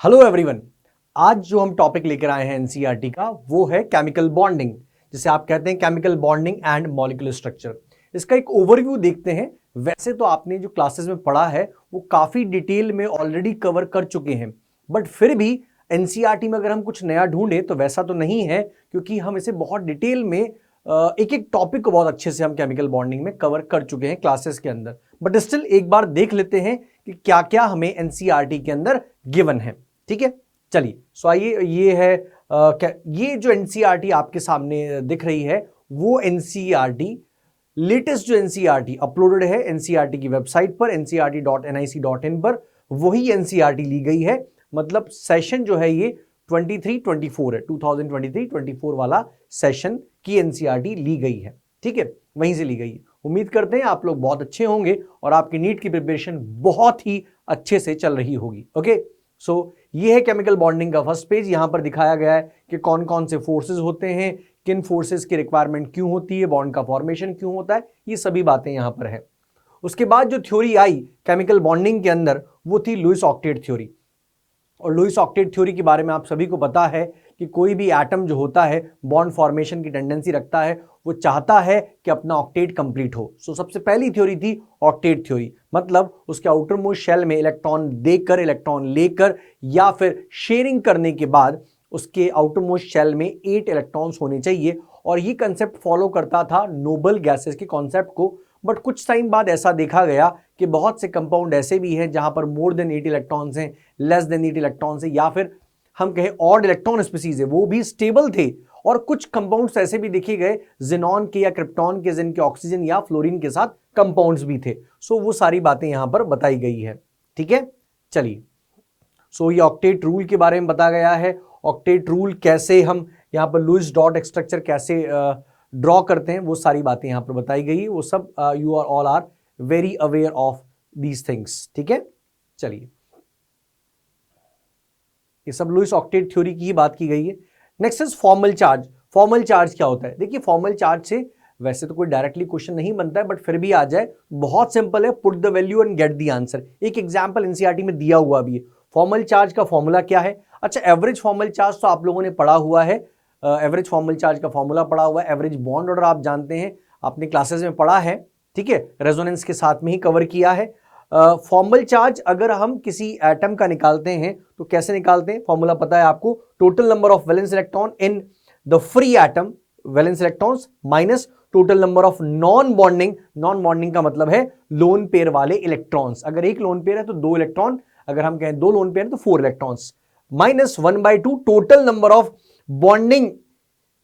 Hello everyone. आज जो हम टॉपिक लेकर आए हैं एनसीईआरटी का वो है केमिकल बॉन्डिंग, जिसे आप कहते हैं chemical bonding and molecular structure. इसका एक ओवरव्यू देखते हैं। वैसे तो आपने जो क्लासेस में पढ़ा है वो काफी डिटेल में ऑलरेडी कवर कर चुके हैं, बट फिर भी एनसीईआरटी में अगर हम कुछ नया ढूंढे तो वैसा तो नहीं है, क्योंकि हम इसे बहुत डिटेल में एक एक टॉपिक को बहुत अच्छे से हम केमिकल बॉन्डिंग में कवर कर चुके हैं क्लासेस के अंदर। बट स्टिल एक बार देख लेते हैं कि क्या क्या हमें एनसीईआरटी के अंदर गिवन है। ठीक है, चलिए। सो आइए, ये है ये जो एनसीईआरटी आपके सामने दिख रही है वो एनसीईआरटी लेटेस्ट जो एनसीईआरटी अपलोडेड है एनसीईआरटी की वेबसाइट पर ncrt.nic.in पर, वही एनसीईआरटी ली गई है। मतलब सेशन जो है ये 23-24 है, 2023-24 वाला सेशन की एनसीईआरटी ली गई है। ठीक है, वहीं से ली गई है। उम्मीद करते हैं आप लोग बहुत अच्छे होंगे और आपकी नीट की प्रिपरेशन बहुत ही अच्छे से चल रही होगी। ओके, सो ये है केमिकल बॉन्डिंग का फर्स्ट पेज। यहां पर दिखाया गया है कि कौन कौन से फोर्सेस होते हैं, किन फोर्सेस की रिक्वायरमेंट क्यों होती है, बॉन्ड का फॉर्मेशन क्यों होता है, ये सभी बातें यहां पर है। उसके बाद जो थ्योरी आई केमिकल बॉन्डिंग के अंदर वो थी लुईस ऑक्टेट थ्योरी। और लुईस ऑक्टेट थ्योरी के बारे में आप सभी को पता है कि कोई भी एटम जो होता है बॉन्ड फॉर्मेशन की टेंडेंसी रखता है, वो चाहता है कि अपना ऑक्टेट कंप्लीट हो। सो सबसे पहली थ्योरी थी ऑक्टेट थ्योरी, मतलब उसके आउटर मोस्ट शेल में इलेक्ट्रॉन देकर, इलेक्ट्रॉन लेकर या फिर शेयरिंग करने के बाद उसके आउटर मोस्ट शेल में 8 इलेक्ट्रॉन्स होने चाहिए। और ये कंसेप्ट फॉलो करता था नोबल गैसेस के कॉन्सेप्ट को। बट कुछ टाइम बाद ऐसा देखा गया कि बहुत से कंपाउंड ऐसे भी हैं जहां पर मोर देन 8 इलेक्ट्रॉन्स हैं, लेस देन 8 इलेक्ट्रॉन्स हैं, या फिर हम कहें ऑड इलेक्ट्रॉन स्पीसीज है, वो भी स्टेबल थे। और कुछ कंपाउंड्स ऐसे भी देखे गए जिनॉन के या क्रिप्टॉन के, जिनके ऑक्सीजन या फ्लोरीन के साथ कंपाउंड्स भी थे। सो वो सारी बातें यहां पर बताई गई है। ठीक है, चलिए। सो ये ऑक्टेट रूल के बारे में बताया गया है। ऑक्टेट रूल कैसे हम यहाँ पर लुईस डॉट स्ट्रक्चर कैसे ड्रॉ करते हैं, वो सारी बातें यहाँ पर बताई गई है। वो सब you are all are very aware of these things. ठीक है, चलिए। ये सब लुईस ऑक्टेट थ्योरी की ही बात की गई है। Next is formal charge. Formal charge क्या होता है? देखिए, फॉर्मल चार्ज से वैसे तो कोई डायरेक्टली क्वेश्चन नहीं बनता है, बट फिर भी आ जाए, बहुत सिंपल है। Put the value and get the answer. एक एग्जांपल एनसीईआरटी में दिया हुआ भी है। फॉर्मल चार्ज का फॉर्मूला क्या है? अच्छा, एवरेज फॉर्मल चार्ज तो आप लोगों ने पढ़ा हुआ है। एवरेज फॉर्मल चार्ज का फॉर्मूला पढ़ा हुआ है। एवरेज बॉन्ड ऑर्डर आप जानते हैं, आपने क्लासेस में पढ़ा है। ठीक है, रेजोनेंस के साथ में ही कवर किया है। फॉर्मल चार्ज अगर हम किसी एटम का निकालते हैं तो कैसे निकालते हैं? फॉर्मूला पता है आपको, total number of valence electron in the free atom, valence electrons minus total number of non bonding. Non bonding का मतलब है लोन पेयर वाले इलेक्ट्रॉन्स। अगर एक लोन पेयर है तो 2 इलेक्ट्रॉन, अगर हम कहें 2 लोन पेयर है तो 4 electrons, minus 1/2 total number of bonding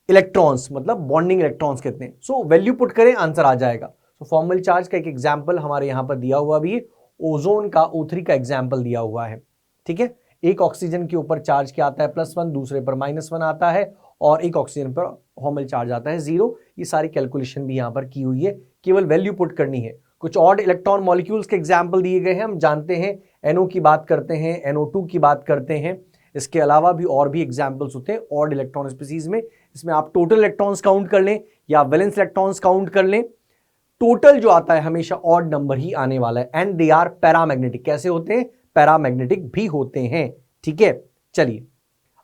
electrons, मतलब बॉन्डिंग इलेक्ट्रॉन्स कितने। सो वैल्यू पुट करें, आंसर आ जाएगा। सो फॉर्मल चार्ज का एक एग्जांपल हमारे यहां पर दिया हुआ भी है। ओजोन का O3 का एग्जाम्पल दिया हुआ है। ठीक है, एक ऑक्सीजन के ऊपर चार्ज क्या आता है? +1, दूसरे पर -1 आता है, और एक ऑक्सीजन पर फॉर्मल चार्ज आता है 0। ये सारी कैलकुलेशन भी यहां पर की हुई है, केवल वैल्यू पुट करनी है। कुछ ऑड इलेक्ट्रॉन मॉलिक्यूल्स के एग्जाम्पल दिए गए हैं, हम जानते हैं। NO की बात करते हैं, NO2 की बात करते हैं। इसके अलावा भी और भी एग्जाम्पल्स होते हैं ऑड इलेक्ट्रॉन स्पीसीज में। इसमें आप टोटल इलेक्ट्रॉन्स काउंट कर लें या वैलेंस इलेक्ट्रॉन्स काउंट कर लें, टोटल जो आता है हमेशा ऑड नंबर ही आने वाला है। And they are paramagnetic. कैसे होते हैं? पैरामैग्नेटिक भी होते हैं। ठीक है, चलिए।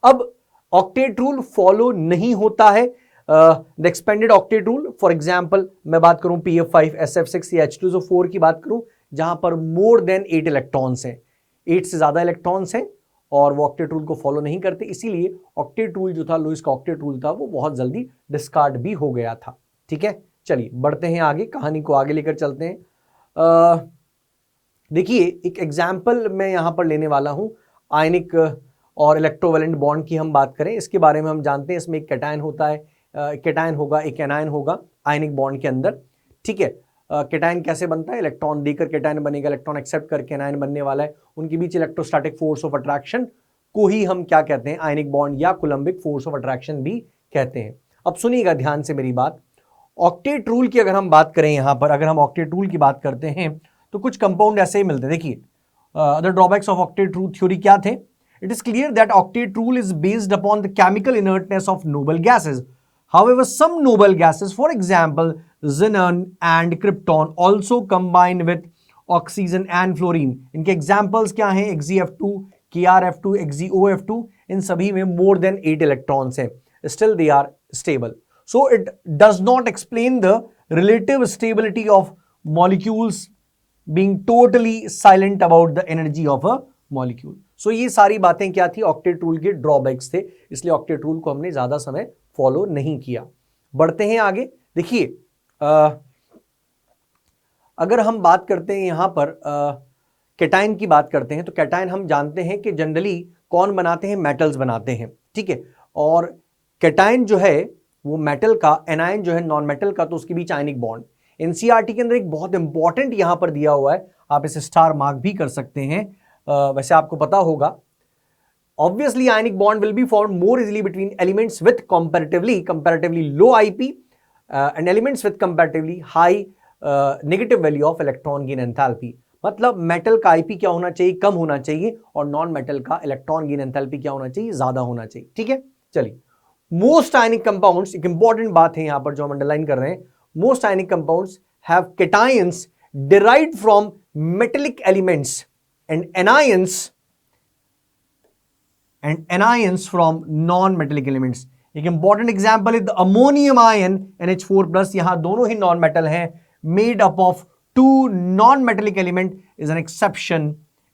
अब ऑक्टेट रूल फॉलो नहीं होता है, the expanded octet rule. For example मैं बात करूं PF5 SF6 या H2SO4 की बात करूं, जहां पर मोर देन 8 इलेक्ट्रॉन्स हैं, 8 से ज्यादा इलेक्ट्रॉन्स हैं, और वो ऑक्टेट रूल को फॉलो नहीं करते। इसीलिए ऑक्टेट रूल जो था, लुईस का ऑक्टेट रूल था, वो बहुत जल्दी डिस्कार्ड भी हो गया था। ठीक है, चलिए बढ़ते हैं आगे, कहानी को आगे लेकर चलते हैं। देखिए, एक एग्जाम्पल मैं यहां पर लेने वाला हूं। आयनिक और इलेक्ट्रोवैलेंट बॉन्ड की हम बात करें, इसके बारे में हम जानते हैं। इसमें एक कैटायन होता है, कैटायन होगा, एक एनायन होगा आयनिक बॉन्ड के अंदर। ठीक है, कैटायन कैसे बनता है? इलेक्ट्रॉन देकर कैटायन बनेगा, इलेक्ट्रॉन एक्सेप्ट करके एनायन बनने वाला है। उनके बीच इलेक्ट्रोस्टैटिक फोर्स ऑफ अट्रैक्शन को ही हम क्या कहते हैं? आयनिक बॉन्ड या कूलम्बिक फोर्स ऑफ अट्रैक्शन भी कहते हैं। अब सुनिएगा ध्यान से मेरी बात। ऑक्टेट रूल की अगर हम बात करें, यहां पर अगर हम ऑक्टेट रूल की बात करते हैं तो कुछ कंपाउंड ऐसे ही मिलते हैं। देखिए, the drawbacks of octet rule theory क्या थे? It is clear that octet rule is based upon the chemical inertness of noble gases. However, some noble gases, for example, xenon and krypton, also combine with oxygen and fluorine. इनके examples क्या हैं? XeF2, KrF2, XeOF2, इन सभी में more than 8 electrons हैं, still they are stable. So it does not explain the relative stability of molecules being totally silent about the energy of a molecule. So ये सारी बातें क्या थी, ऑक्टेट रूल के ड्रॉबैक्स थे, इसलिए ऑक्टेट रूल को हमने ज्यादा समय फॉलो नहीं किया. बढ़ते हैं आगे. देखिए अगर हम बात करते हैं यहां पर कैटायन की बात करते हैं, तो कैटायन हम जानते हैं कि जनरली कौन बनाते हैं, मेटल्स बनाते हैं, ठीक है. और कैटायन जो है वो मेटल का, एनायन जो है नॉन मेटल का, तो उसके बीच आयनिक बॉन्ड. एनसीईआरटी के अंदर एक बहुत इंपॉर्टेंट यहां पर दिया हुआ है, आप इसे स्टार मार्क भी कर सकते हैं. वैसे आपको पता होगा, obviously ionic bond will be formed more easily between elements with comparatively low IP and elements with comparatively high negative value of electron gain enthalpy. मतलब मेटल का IP क्या होना चाहिए, कम होना चाहिए, और नॉन मेटल का इलेक्ट्रॉन गेन एंथैल्पी क्या होना चाहिए, ज्यादा होना चाहिए. ठीक है, चलिए. मोस्ट आयनिक कंपाउंड्स, एक इंपॉर्टेंट बात है यहां पर जो हम अंडरलाइन कर रहे हैं, most ionic compounds have cations derived from metallic elements and anions from non-metallic elements. एक इंपॉर्टेंट एग्जाम्पल है द अमोनियम आयन NH4+, यहां दोनों ही नॉन मेटल हैं, made up of 2 non-metallic element is an exception.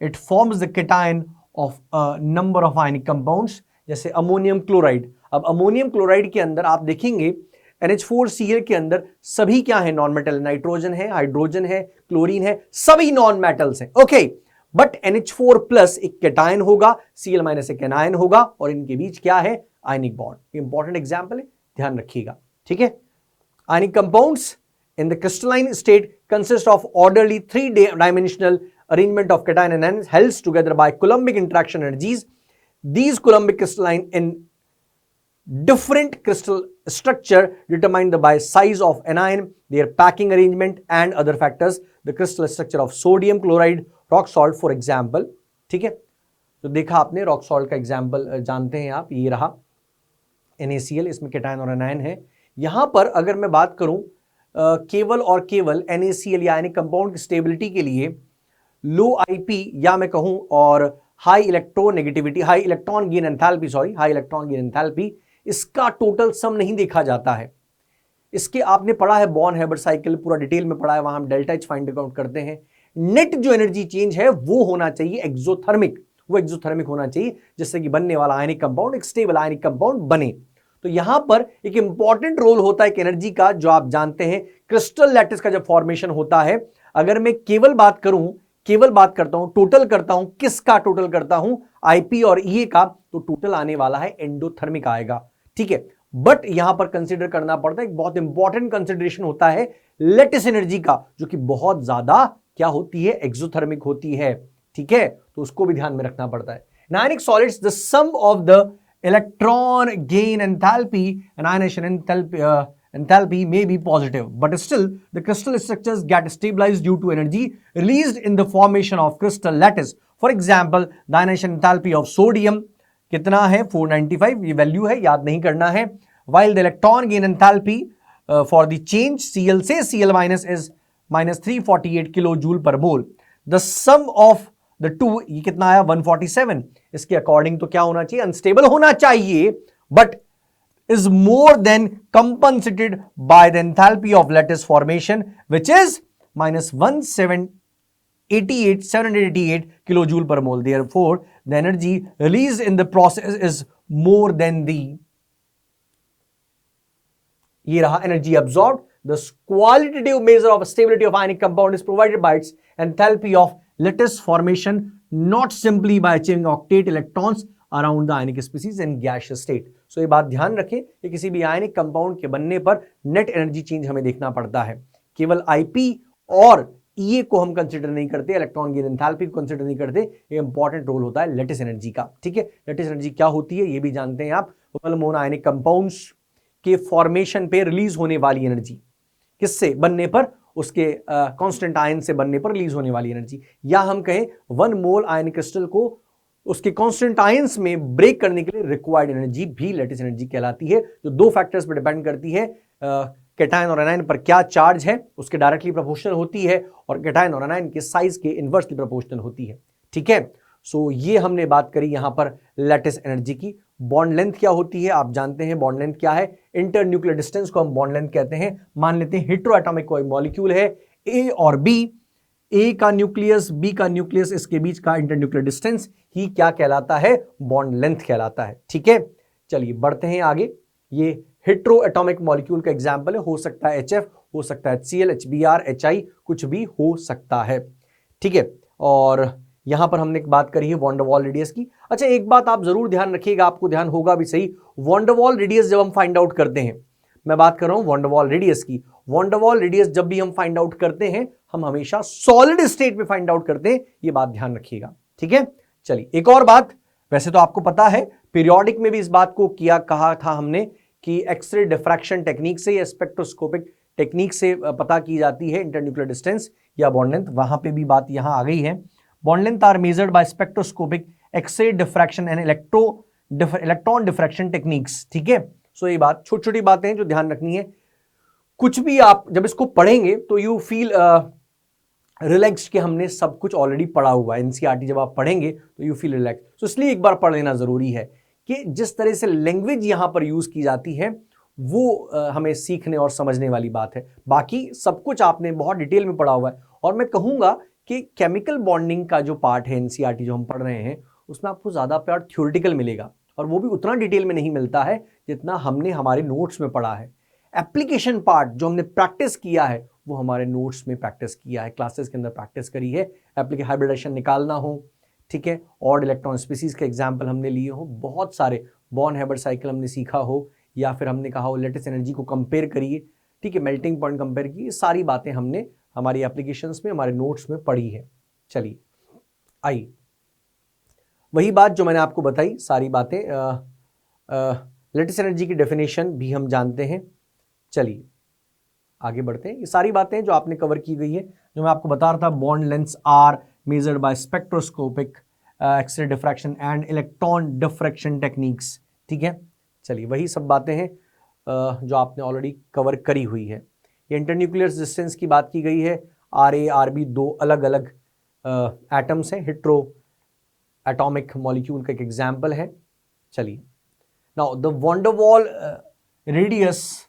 It forms the cation of a number of ionic compounds, जैसे ammonium chloride. अब ammonium chloride के अंदर आप देखेंगे NH4Cl के अंदर सभी क्या है, नॉन मेटल, नाइट्रोजन है, हाइड्रोजन है, क्लोरीन है, सभी नॉन मेटल्स हैं. ओके, बट NH4+ एक कैटायन होगा, Cl- एक एनायन होगा, और इनके बीच क्या है, आयनिक बॉन्ड. इंपॉर्टेंट एग्जांपल है, ध्यान रखिएगा. ठीक है. Ionic compounds in the crystalline state consist of orderly 3-dimensional arrangement of cation and anions held together by Coulombic interaction energies. These Coulombic crystalline in different crystal structure determined by size of anion, their packing arrangement and other factors. The crystal structure of sodium chloride, rock salt for example. ठीक है, तो देखा आपने rock salt का example जानते हैं आप, ये रहा NaCl, इसमें कैटायन और एनायन है. यहां पर अगर मैं बात करूं केवल और केवल NaCl या आयनिक कंपाउंड की स्टेबिलिटी के लिए लो IP या मैं कहूं और high electronegativity, high electron gain enthalpy, इसका टोटल सम नहीं देखा जाता है. इसके आपने पढ़ा है बॉर्न हैबर्ट साइकिल, पूरा डिटेल में पढ़ा है, वहां हम डेल्टा एच फाइंड आउट करते हैं. नेट जो एनर्जी चेंज है वो होना चाहिए एक्सोथर्मिक, वो एक्सोथर्मिक होना चाहिए, जिससे कि बनने वाला आयनिक कंपाउंड एक स्टेबल आयनिक कंपाउंड बने. तो यहां पर एक इंपॉर्टेंट रोल होता है एक एनर्जी का, जो आप जानते हैं क्रिस्टल लैटिस का जब फॉर्मेशन होता है. अगर मैं केवल बात करता हूं, टोटल करता हूं, किसका टोटल करता हूं, IP और EA का, तो टोटल आने वाला है एंडोथर्मिक आएगा. ठीक है, बट यहां पर कंसीडर करना पड़ता है, एक बहुत इंपॉर्टेंट कंसीडरेशन होता है लैटिस एनर्जी का, जो कि बहुत ज्यादा क्या होती है, एक्सोथर्मिक होती है. ठीक है, तो उसको भी ध्यान में रखना पड़ता है. In ionic solids, the sum of the electron gain enthalpy and ionization enthalpy may be positive, but still the crystal structures get stabilized due to energy released in the formation of crystal lattice. For example, the ionization enthalpy of sodium कितना है, 495, ये value है, याद नहीं करना है. While the electron gain enthalpy for the change Cl से Cl- is -348 kilojoule पर मोल. The sum of the two, ये कितना आया, 147. इसके अकॉर्डिंग तो क्या होना चाहिए, अनस्टेबल होना चाहिए, but is more than compensated by the enthalpy of lattice formation, which is -788 kilojoule per mole. Therefore, the energy released in the process is more than the, ये रहा energy absorbed. The qualitative measure of stability of ionic compound is provided by its enthalpy of lattice formation, not simply by achieving octet electrons around the ionic species in gaseous state. So ये बात ध्यान रखें कि किसी भी ionic compound के बनने पर नेट एनर्जी चेंज हमें देखना पड़ता है. केवल IP और EA को हम कंसिडर नहीं करते, इलेक्ट्रॉन गेन एंथैल्पी को कंसिडर नहीं करते. ये इंपॉर्टेंट रोल होता है लैटिस एनर्जी का. ठीक है, लैटिस एनर्जी क्या होती है ये भी जानते हैं आप, वेल नोन आयनिक कंपाउंड्स के फॉर्मेशन पे रिलीज होने वाली एनर्जी, किससे बनने पर, उसके कांस्टेंट आयन से बनने पर रिलीज होने वाली एनर्जी, या हम कहें 1 मोल आयनिक क्रिस्टल को उसके कांस्टेंट आयंस में ब्रेक करने के लिए रिक्वायर्ड एनर्जी भी लैटिस एनर्जी कहलाती है, जो दो फैक्टर्स पर डिपेंड करती है. कैटायन और एनायन पर क्या चार्ज है उसके डायरेक्टली प्रोपोर्शनल होती है, और कैटायन और एनायन के साइज के इनवर्सली प्रोपोर्शनल होती है. ठीक है, सो ये हमने बात करी यहां पर लैटिस एनर्जी की। बॉन्ड लेंथ क्या होती है आप जानते हैं, बॉन्ड लेंथ क्या है, इंटर न्यूक्लियर डिस्टेंस को हम बॉन्ड लेंथ कहते हैं। मान लेते हैं हेटेरोएटॉमिक कोई मॉलिक्यूल है ए और बी, ए का न्यूक्लियस बी का न्यूक्लियस, इसके बीच का इंटर न्यूक्लियर डिस्टेंस ही क्या कहलाता है, बॉन्ड लेंथ कहलाता है। ठीक है, चलिए बढ़ते हैं आगे। ये हेटेरोएटॉमिक मॉलिक्यूल का एग्जांपल है, हो सकता है HF, हो सकता है HCl, HBr, HI, कुछ भी हो सकता है। ठीक है, और यहां पर हमने एक बात करी है वॉन डर वॉल रेडियस की। अच्छा एक बात आप जरूर ध्यान रखिएगा, आपको ध्यान होगा भी सही, वॉन डर वॉल रेडियस जब हम फाइंड आउट करते हैं, मैं बात कर रहा हूं वॉन डर वॉल रेडियस की, वॉन डर वॉल रेडियस जब भी हम फाइंड आउट करते हैं हम हमेशा सॉलिड स्टेट में फाइंड आउट करते हैं, ये बात ध्यान रखिएगा। ठीक है, चलिए एक और बात, वैसे तो आपको पता है पीरियोडिक में भी इस बात को कहा था हमने कि एक्सरे डिफ्रैक्शन टेक्निक से या स्पेक्ट्रोस्कोपिक टेक्निक से पता की जाती है इंटरन्यूक्लियर डिस्टेंस या बॉन्ड लेंथ, वहां पे भी बात यहां आ गई है। Bond length are measured by spectroscopic X ray diffraction and electron diffraction techniques. ठीक है, सो ये बात छोटी छोटी बातें हैं जो ध्यान रखनी है। कुछ भी आप जब इसको पढ़ेंगे तो यू फील रिलैक्स कि हमने सब कुछ ऑलरेडी पढ़ा हुआ है। एनसीईआरटी जब आप पढ़ेंगे तो यू फील रिलैक्स, तो इसलिए एक बार पढ़ लेना जरूरी है कि जिस तरह से लैंग्वेज यहां पर यूज की जाती है वो हमें सीखने और समझने वाली बात है। बाकी सब कुछ आपने बहुत डिटेल में पढ़ा हुआ है, और मैं कहूंगा कि केमिकल बॉन्डिंग का जो पार्ट है एनसीईआरटी जो हम पढ़ रहे हैं उसमें आपको ज्यादा पार्ट थ्योरेटिकल मिलेगा, और वो भी उतना डिटेल में नहीं मिलता है जितना हमने हमारे नोट्स में पढ़ा है। एप्लीकेशन पार्ट जो हमने प्रैक्टिस किया है वो हमारे नोट्स में प्रैक्टिस किया है, क्लासेस के अंदर प्रैक्टिस करी है। एप्लीकेशन हाइब्रिडेशन निकालना हो, ठीक है, और इलेक्ट्रॉन स्पीसीज के एग्जाम्पल हमने लिए हो, बहुत सारे बॉर्न हैबर्ट साइकिल हमने सीखा हो, या फिर हमने कहा हो लेटेस्ट एनर्जी को कंपेयर करिए, ठीक है, मेल्टिंग पॉइंट कंपेयर की, सारी बातें हमने हमारी एप्लीकेशंस में हमारे नोट्स में पढ़ी है। चलिए आई वही बात जो मैंने आपको बताई, सारी बातें लेटेस्ट एनर्जी की डेफिनेशन भी हम जानते हैं। चलिए आगे बढ़ते हैं। ये सारी बातें जो आपने कवर की गई है, जो मैं आपको बता रहा था, bond lengths are measured by spectroscopic X ray diffraction and electron diffraction techniques. ठीक है, चलिए वही सब बातें हैं जो आपने ऑलरेडी कवर करी हुई है। ये इंटरन्यूक्लियर रेजिस्टेंस की बात की गई है। RA RB दो अलग अलग एटम्स हैं, हेटेरो एटॉमिक मॉलिक्यूल का एक एग्जाम्पल है। चलिए now the van der Waal radius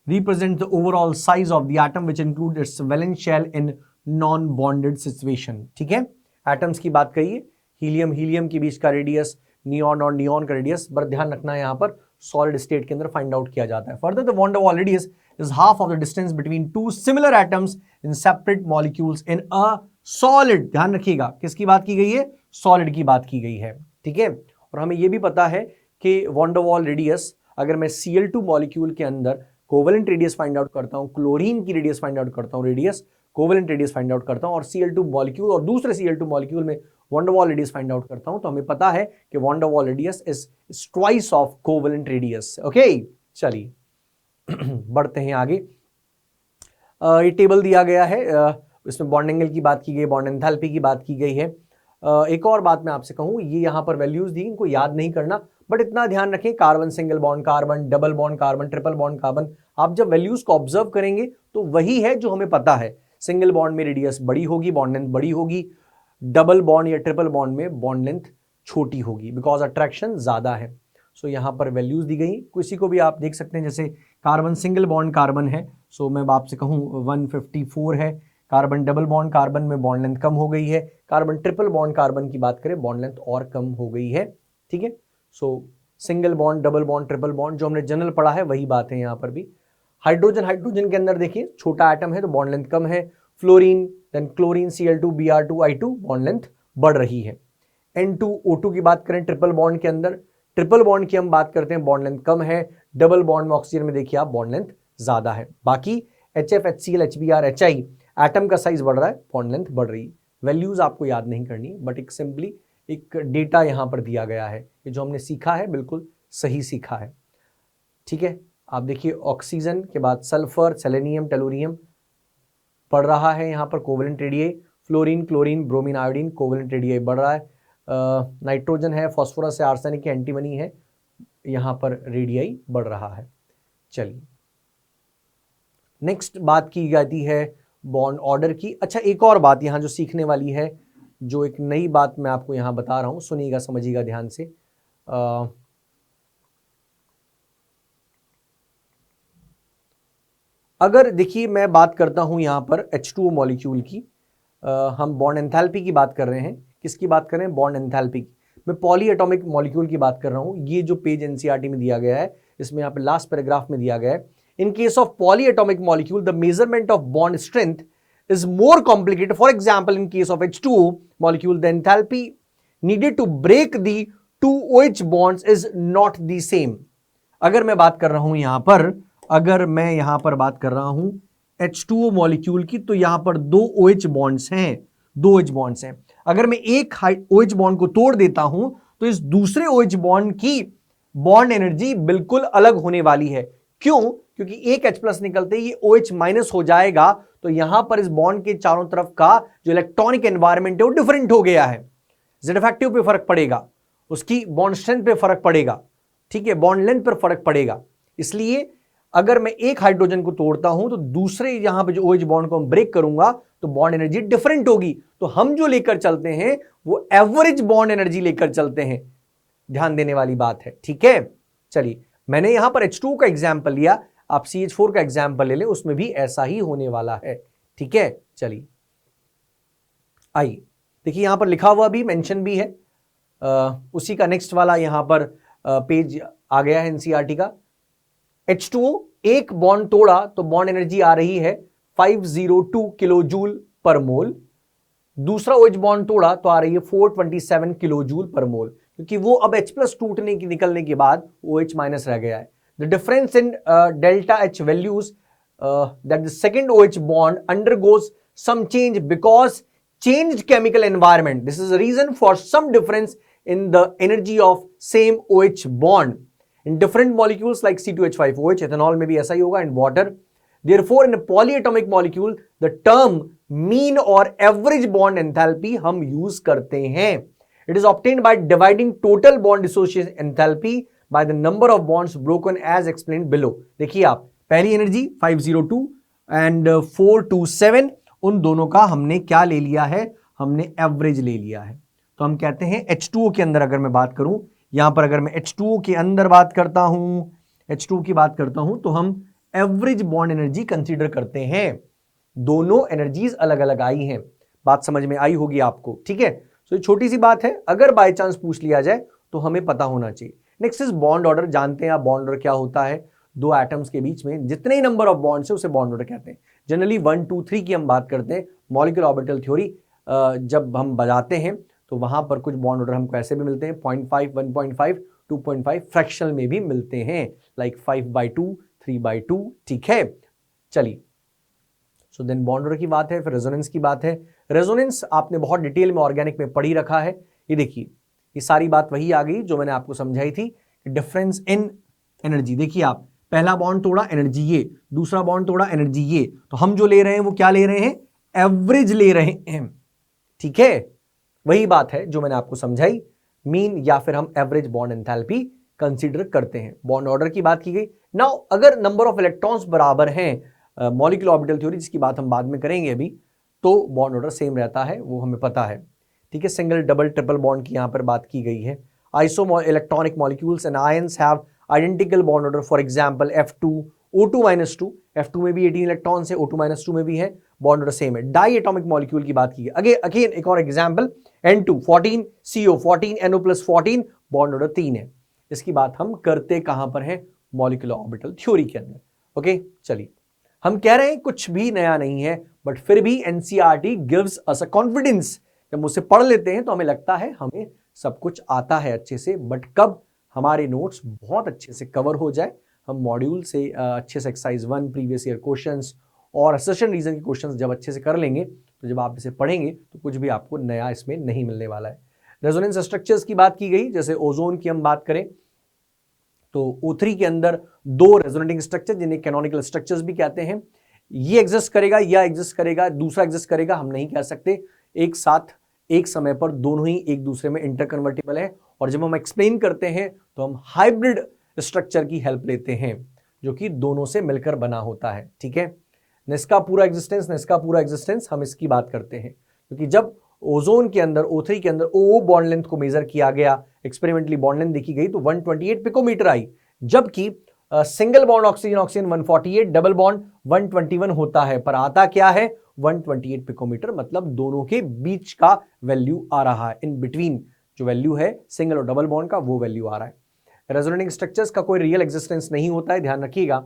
represent the overall size of the atom which include its valence shell in non-bonded situation। ठीक है, एटम्स की बात करिए, हीलियम हीलियम के बीच का रेडियस, नियॉन और नियॉन का रेडियस, पर ध्यान रखना यहां पर सॉलिड स्टेट के अंदर फाइंड आउट किया जाता है। Further the van der Waal radius is half of the distance between two similar atoms in separate molecules in a solid. ध्यान रखिएगा किसकी बात की गई है, सॉलिड की बात की गई है। ठीक है, और हमें यह भी पता है कि वॉन डर वॉल रेडियस, अगर मैं Cl2 मॉलिक्यूल के अंदर कोवेलेंट रेडियस फाइंड आउट करता हूं, क्लोरीन की रेडियस फाइंड आउट करता हूं, radius covalent radius find out करता हूं, और Cl2 मॉलिक्यूल और दूसरे Cl2 मॉलिक्यूल में von der Waal radius find out करता हूं, तो हमें पता है कि van der Waal radius is twice of covalent radius. Okay, चलिए बढ़ते हैं आगे। ये टेबल दिया गया है, इसमें बॉन्ड एंगल की बात की गई, बॉन्ड एंथैल्पी की बात की गई है। एक और बात मैं आपसे कहूं, ये यहां पर वैल्यूज दी, इनको याद नहीं करना, बट इतना ध्यान रखें, carbon single bond carbon, double bond carbon, triple bond carbon, आप जब वैल्यूज को ऑब्जर्व करेंगे तो वही है जो हमें पता है। सिंगल बॉन्ड में रेडियस बड़ी होगी, बॉन्ड लेंथ बड़ी होगी, डबल बॉन्ड या ट्रिपल बॉन्ड में बॉन्ड लेंथ छोटी होगी, बिकॉज अट्रैक्शन ज्यादा है। सो यहां पर वैल्यूज दी गई, किसी को भी आप देख सकते हैं, जैसे कार्बन सिंगल बॉन्ड कार्बन है, सो मैं आपसे कहूं 154 है। कार्बन डबल बॉन्ड कार्बन में बॉन्ड लेंथ कम हो गई है। कार्बन ट्रिपल बॉन्ड कार्बन की बात करें, बॉन्ड लेंथ और कम हो गई है। ठीक है, सो single bond, double bond, triple bond जो हमने जनरल पढ़ा है वही बात है यहाँ पर भी। हाइड्रोजन, हाइड्रोजन के अंदर देखिए छोटा एटम है तो बॉन्ड लेंथ कम है। Fluorine, then chlorine, Cl2, Br2, I2, bond length बढ़ रही है। N2O2 की बात करें ट्रिपल बॉन्ड के अंदर, ट्रिपल बॉन्ड की हम बात करते हैं, बॉन्ड लेंथ कम है। डबल बॉन्ड में ऑक्सीजन में देखिए आप बॉन्ड लेंथ ज्यादा है। बाकी HF, HCl, HBr, HI atom का साइज बढ़ रहा है, बॉन्ड लेंथ बढ़ रही है। वैल्यूज आपको याद नहीं करनी, बट एक सिंपली एक डेटा यहां पर दिया गया है, ये जो हमने सीखा है बिल्कुल सही सीखा है। ठीक है, आप देखिए ऑक्सीजन के बाद सल्फर, सेलेनियम, टेलुरियम बढ़ रहा है यहां पर, covalent radius. Fluorine, chlorine, bromine, iodine, covalent radius बढ़ रहा है। नाइट्रोजन है, फास्फोरस है, आर्सेनिक है, एंटीमनी है, यहां पर रेडियस बढ़ रहा है। चलिए नेक्स्ट बात की जाती है बॉन्ड ऑर्डर की। अच्छा एक और बात यहां जो सीखने वाली है, जो एक नई बात मैं आपको यहां बता रहा हूं, सुनिएगा, समझिएगा ध्यान से। अगर देखिए मैं बात करता हूं यहां पर H2O मॉलिक्यूल की, हम बॉन्ड एंथैल्पी की बात कर रहे हैं। किसकी बात कर रहे हैं? बॉन्ड एंथैल्पी की। मैं पॉली एटॉमिक मॉलिक्यूल की बात कर रहा हूं। ये जो पेज एनसीईआरटी में दिया गया है, इसमें यहाँ पे लास्ट पैराग्राफ में दिया गया है, in case of poly atomic molecule the measurement of bond strength is more complicated. For example, in case of H2O molecule, the enthalpy needed to break the two OH bonds is not the same. अगर मैं बात कर रहा हूं यहां पर, अगर मैं यहां पर बात कर रहा हूं H2O मॉलिक्यूल की, तो यहां पर दो OH बॉन्ड्स हैं, दो OH बॉन्ड्स हैं। अगर मैं एक OH बॉन्ड को तोड़ देता हूं तो इस दूसरे OH बॉन्ड की बॉन्ड एनर्जी बिल्कुल अलग होने वाली है। क्यों? क्योंकि एक H+ निकलते ही ये OH- हो जाएगा, तो यहां पर इस बॉन्ड के चारों तरफ का जो इलेक्ट्रॉनिक एनवायरनमेंट है वो डिफरेंट हो गया है। जेड इफेक्टिव पे फर्क पड़ेगा, उसकी बॉन्ड स्ट्रेंथ पे फर्क पड़ेगा, ठीक है, बॉन्ड लेंथ पर फर्क पड़ेगा। इसलिए अगर मैं एक हाइड्रोजन को तोड़ता हूं तो दूसरे यहां पे जो OH बॉन्ड को हम ब्रेक करूंगा तो बॉन्ड एनर्जी डिफरेंट होगी। तो हम जो लेकर चलते हैं वो एवरेज बॉन्ड एनर्जी लेकर चलते हैं। ध्यान देने वाली बात है, ठीक है। चलिए, मैंने यहां पर H2O का एग्जाम्पल लिया, आप CH4 का एग्जाम्पल ले लें, उसमें भी ऐसा ही होने वाला है, ठीक है। चलिए आइए देखिए, यहां पर लिखा हुआ भी, मेंशन भी है, उसी का नेक्स्ट वाला यहां पर पेज आ गया है एनसीईआरटी का। H2O एक बॉन्ड तोड़ा तो बॉन्ड एनर्जी आ रही है 502 किलो जूल पर मोल। दूसरा OH बॉन्ड तोड़ा तो आ रही है 427 किलो जूल पर मोल, क्योंकि वो अब H+ टूटने की निकलने के बाद OH- रह गया है। The difference in delta H values that the second OH bond undergoes some change because changed chemical environment. This is a reason for some difference in the energy of same OH bond. In different molecules like C2H5OH, ethanol में भी ऐसा ही होगा, and water. Therefore, in a polyatomic molecule, the term mean or average bond enthalpy हम use करते हैं. It is obtained by dividing total bond dissociation enthalpy by the number of bonds broken as explained below. देखिए आप, पहली energy 502 and 427, उन दोनों का हमने क्या ले लिया है? हमने एवरेज ले लिया है। तो हम कहते हैं H2O के अंदर अगर मैं बात करूं, यहां पर अगर मैं H2O के अंदर बात करता हूं, H2O की बात करता हूं, तो हम एवरेज बॉन्ड एनर्जी कंसीडर करते हैं। दोनों एनर्जीज अलग अलग आई हैं, बात समझ में आई होगी आपको, ठीक है। तो छोटी सी बात है, अगर बाय चांस पूछ लिया जाए तो हमें पता होना चाहिए। Next is bond order. जानते हैं आप बॉन्ड ऑर्डर क्या होता है? दो एटम्स के बीच में जितने ही नंबर ऑफ बॉन्ड्स है उसे बॉन्ड ऑर्डर कहते हैं। जनरली 1, 2, 3 की हम बात करते हैं। मॉलिक्यूलर ऑर्बिटल थ्योरी जब हम बजाते हैं तो वहां पर कुछ बॉन्ड ऑर्डर हमको ऐसे भी मिलते हैं, 0.5, 1.5, 2.5, फ्रैक्शनल में भी मिलते हैं, लाइक 5/2, 3/2, ठीक है। चलिए, सो देन बॉन्ड ऑर्डर की बात है, फिर रेजोनेंस की बात है। रेजोनेंस आपने बहुत डिटेल में ऑर्गेनिक में पढ़ी रखा है। ये देखिए, ये सारी बात वही आ गई जो मैंने आपको समझाई थी, डिफरेंस इन एनर्जी। देखिए आप, पहला बॉन्ड तोड़ा, एनर्जी ये, दूसरा बॉन्ड तोड़ा, एनर्जी ये, तो हम जो ले रहे हैं वो क्या ले रहे हैं? एवरेज ले रहे हैं, ठीक है। वही बात है जो मैंने आपको समझाई, मीन या फिर हम एवरेज बॉन्ड एंथैल्पी कंसीडर करते हैं। बॉन्ड ऑर्डर की बात की गई। नाउ अगर नंबर ऑफ इलेक्ट्रॉन्स बराबर हैं, मॉलिक्यूलर ऑर्बिटल थ्योरी जिसकी बात हम बाद में करेंगे अभी, तो बॉन्ड ऑर्डर सेम रहता है, वो हमें पता है, ठीक है। सिंगल, डबल, ट्रिपल बॉन्ड की यहां पर बात की गई है। Iso electronic molecules and ions have identical bond order, for example F2, O2-2, F2 में भी 18 इलेक्ट्रॉन्स है, O2-2 में भी है, बॉन्ड ऑर्डर सेम है। डाई एटॉमिक मॉलिक्यूल की बात की गई। अगेन एक और example, N2, 14, CO, 14, NO+14, bond order 3 है। इसकी बात हम करते कहां पर है? मॉलिक्यूलर ऑर्बिटल थ्योरी के अंदर, ओके। चलिए, हम कह रहे हैं कुछ भी नया नहीं है, बट फिर भी NCERT gives us a confidence. जब उसे पढ़ लेते हैं तो हमें लगता है हमें सब कुछ आता है अच्छे से, बट कब हमारे नोट्स बहुत अच्छे से कवर हो जाए, हम मॉड्यूल से अच्छे से एक्सरसाइज 1, प्रीवियस ईयर क्वेश्चंस और असर्शन रीजन के क्वेश्चंस जब अच्छे से कर लेंगे, तो जब आप इसे पढ़ेंगे तो कुछ भी आपको नया इसमें नहीं मिलने वाला है। रेजोनेंस स्ट्रक्चर्स की बात की गई, जैसे ओजोन की हम बात करें तो O3 के अंदर 2 रेजोनेटिंग स्ट्रक्चर, जिन्हें कैनोनिकल स्ट्रक्चर्स भी कहते हैं, ये एग्जिस्ट करेगा या एग्जिस्ट करेगा, दूसरा एग्जिस्ट करेगा, हम नहीं कह सकते। एक साथ एक समय पर दोनों ही एक दूसरे में इंटरकन्वर्टिबल है। और जब हम एक्सप्लेन करते हैं तो हम हाइब्रिड स्ट्रक्चर की हेल्प लेते हैं, जो कि दोनों से मिलकर बना होता है, ठीक है। इसका पूरा एग्जिस्टेंस हम इसकी बात करते हैं, क्योंकि जब ओजोन के अंदर O3 के अंदर O बॉन्ड लेंथ को मेजर किया गया, एक्सपेरिमेंटली बॉन्ड लेंथ देखी गई तो 128 पिकोमीटर आई, जबकि single bond oxygen oxygen 148, double bond 121 होता है, पर आता क्या है 128 पिकोमीटर, मतलब दोनों के बीच का वैल्यू आ रहा है, इन बिटवीन जो वैल्यू है सिंगल और डबल बॉन्ड का वो वैल्यू आ रहा है। रेजोनेटिंग स्ट्रक्चर्स का कोई रियल एग्जिस्टेंस नहीं होता है, ध्यान रखिएगा।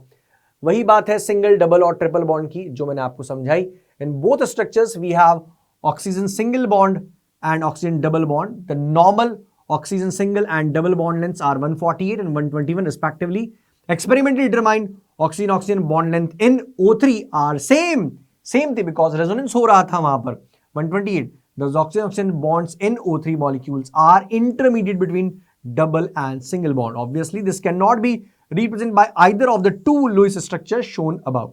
वही बात है सिंगल, डबल और ट्रिपल बॉन्ड की जो मैंने आपको समझाई। In both structures we have oxygen single bond and oxygen double bond. The normal oxygen single and double bond lengths are 148 and 121 respectively. Experimentally determined oxygen oxygen bond length in O3 are same थी because resonance हो रहा था वहां पर 128. The oxygen oxygen bonds in O3 molecules are intermediate between double and single bond. Obviously this cannot be represented by either of the two Lewis structures shown above.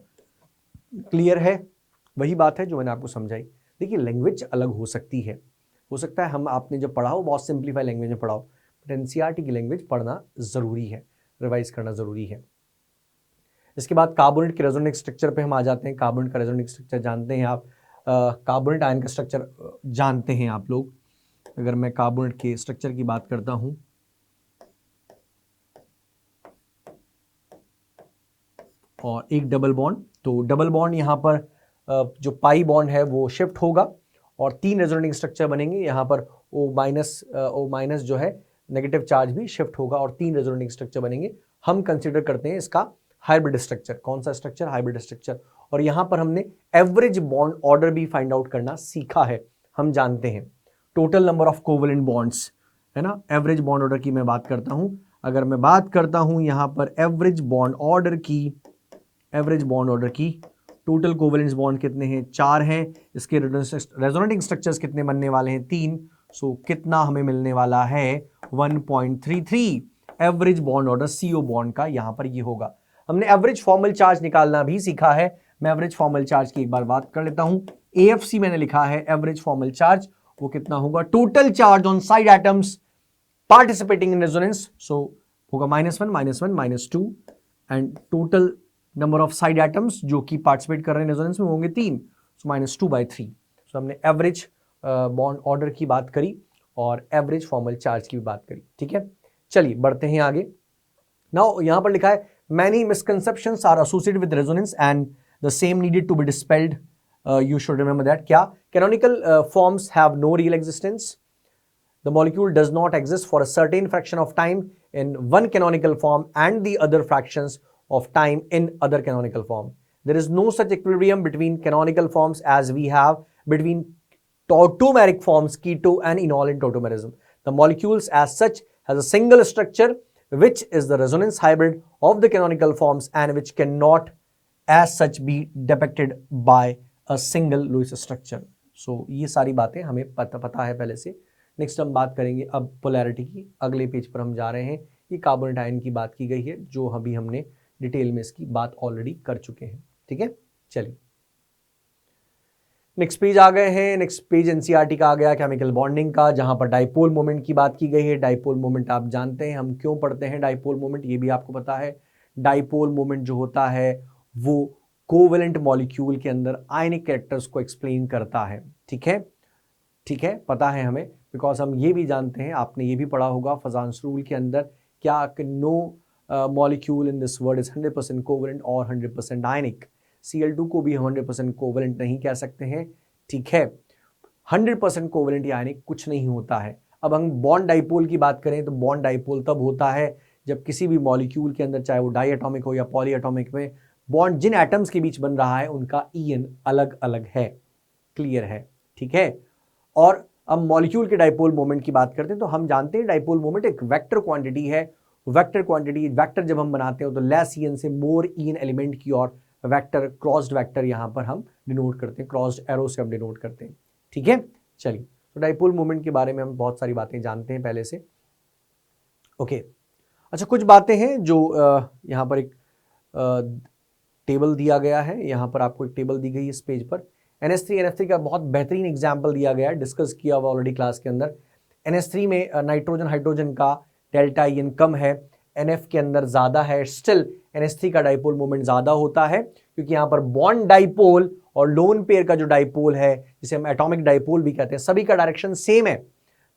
Clear है? वही बात है जो मैंने आपको समझाई। देखिए लैंग्वेज अलग हो सकती है, हो सकता है हम आपने जब पढ़ा हो बहुत सिंप्लीफाई लैंग्वेज में पढ़ाओ, बट एनसीईआरटी की लैंग्वेज पढ़ना जरूरी है, रिवाइज करना जरूरी है। इसके बाद कार्बोनेट के रेजोनेटिक स्ट्रक्चर पे हम आ जाते हैं। कार्बोनेट का रेजोनेटिक स्ट्रक्चर जानते हैं आप, कार्बोनेट आयन का स्ट्रक्चर जानते हैं आप लोग। अगर मैं कार्बोनेट के स्ट्रक्चर की बात करता हूं, और एक डबल बॉन्ड, तो डबल बॉन्ड यहां पर जो पाई बॉन्ड है वो शिफ्ट होगा और 3 रेजोनेटिंग स्ट्रक्चर बनेंगे। यहां पर O माइनस जो है नेगेटिव चार्ज भी शिफ्ट होगा और 3 रेजोनेटिंग स्ट्रक्चर बनेंगे। हम कंसीडर करते हैं इसका हाइब्रिड स्ट्रक्चर। कौन सा स्ट्रक्चर? Hybrid structure. और यहां पर हमने एवरेज बॉन्ड ऑर्डर भी फाइंड आउट करना सीखा है। हम जानते हैं total number of covalent bonds, है ना। एवरेज बॉन्ड ऑर्डर की मैं बात करता हूं, अगर मैं बात करता हूं यहां पर एवरेज बॉन्ड ऑर्डर की, टोटल कोवेलेंस बॉन्ड कितने हैं? 4 हैं। इसके रेजोनेटिंग स्ट्रक्चर्स कितने बनने वाले हैं? 3। सो कितना हमें मिलने वाला है? 1.33 average bond order CO bond का यहां पर ये होगा। हमने एवरेज फॉर्मल चार्ज निकालना भी सीखा है। मैं एवरेज फॉर्मल चार्ज की एक बार बात कर लेता हूं। AFC मैंने लिखा है एवरेज फॉर्मल चार्ज, वो कितना होगा? Total charge on side atoms participating in resonance, so होगा -1 -2 and total number of side atoms जो कि पार्टिसिपेट कर रहे हैं रेजोनेंस में होंगे 3, सो -2/3। सो हमने एवरेज बॉन्ड ऑर्डर की बात करी और एवरेज फॉर्मल चार्ज की भी बात करी। ठीक है, चलिए बढ़ते हैं आगे। नाउ यहां पर लिखा है many misconceptions are associated with resonance and the same needed to be dispelled. You should remember that. क्या? Canonical forms have no real existence. The molecule does not exist for a certain fraction of time in one canonical form and the other fractions of time in other canonical form. There is no such equilibrium between canonical forms as we have between tautomeric forms, keto and enol in tautomerism. The molecules as such has a single structure which is the resonance hybrid of the canonical forms and which cannot as such be depicted by a single Lewis structure. So ये सारी बातें हमें पता है पहले से। Next हम बात करेंगे अब पोलैरिटी की। अगले पेज पर हम जा रहे हैं। ये कार्बोनेट आयन की बात की गई है जो अभी हमने डिटेल में इसकी बात ऑलरेडी कर चुके हैं। ठीक है, चलिए नेक्स्ट पेज आ गए हैं। नेक्स्ट पेज एनसीईआरटी का आ गया केमिकल बॉन्डिंग का, जहां पर डाइपोल मोमेंट की बात की गई है। डाइपोल मोमेंट आप जानते हैं हम क्यों पढ़ते हैं डाइपोल मोमेंट, ये भी आपको पता है। डाइपोल मोमेंट जो होता है वो कोवेलेंट मॉलिक्यूल के अंदर आयनिक कैरेक्टर्स को एक्सप्लेन करता है। ठीक है, पता है हमें, बिकॉज हम ये भी जानते हैं, आपने ये भी पढ़ा होगा फजान्स रूल के अंदर, क्या no molecule in this world is 100% covalent और 100% आयनिक। Cl2 को भी 100% कोवेलेंट नहीं कह सकते हैं। ठीक है, 100% कोवेलेंट यानी कुछ नहीं होता है। अब हम बॉन्ड डाइपोल की बात करें तो बॉन्ड डाइपोल तब होता है जब किसी भी मॉलिक्यूल के अंदर, चाहे वो डाई एटॉमिक हो या पॉली एटॉमिक में, बॉन्ड जिन एटम्स के बीच बन रहा है उनका EN अलग अलग है। क्लियर है? ठीक है। और अब मॉलिक्यूल के डाइपोल मोमेंट की बात करते हैं तो हम जानते हैं डाइपोल मोमेंट एक वेक्टर क्वांटिटी है। वेक्टर जब हम बनाते हैं तो लेस EN से मोर EN एलिमेंट की और वेक्टर, क्रॉस्ड वेक्टर यहां पर हम डिनोट करते हैं, क्रॉस्ड एरो से हम डिनोट करते हैं। ठीक है, चलिए तो डाइपोल मोमेंट के बारे में हम बहुत सारी बातें जानते हैं पहले से। ओके, अच्छा कुछ बातें हैं जो यहां पर एक टेबल दिया गया है। यहां पर आपको एक टेबल दी गई है इस पेज पर। NH3 का बहुत बेहतरीन एग्जाम्पल दिया गया है, डिस्कस किया हुआ ऑलरेडी क्लास के अंदर। NH3 में नाइट्रोजन हाइड्रोजन का डेल्टा EN कम है, NF के अंदर ज्यादा है। स्टिल NH3 का डाइपोल मोमेंट ज्यादा होता है क्योंकि यहां पर बॉन्ड डाइपोल और लोन पेयर का जो डाइपोल है जिसे हम एटॉमिक डाइपोल भी कहते हैं, सभी का डायरेक्शन सेम है,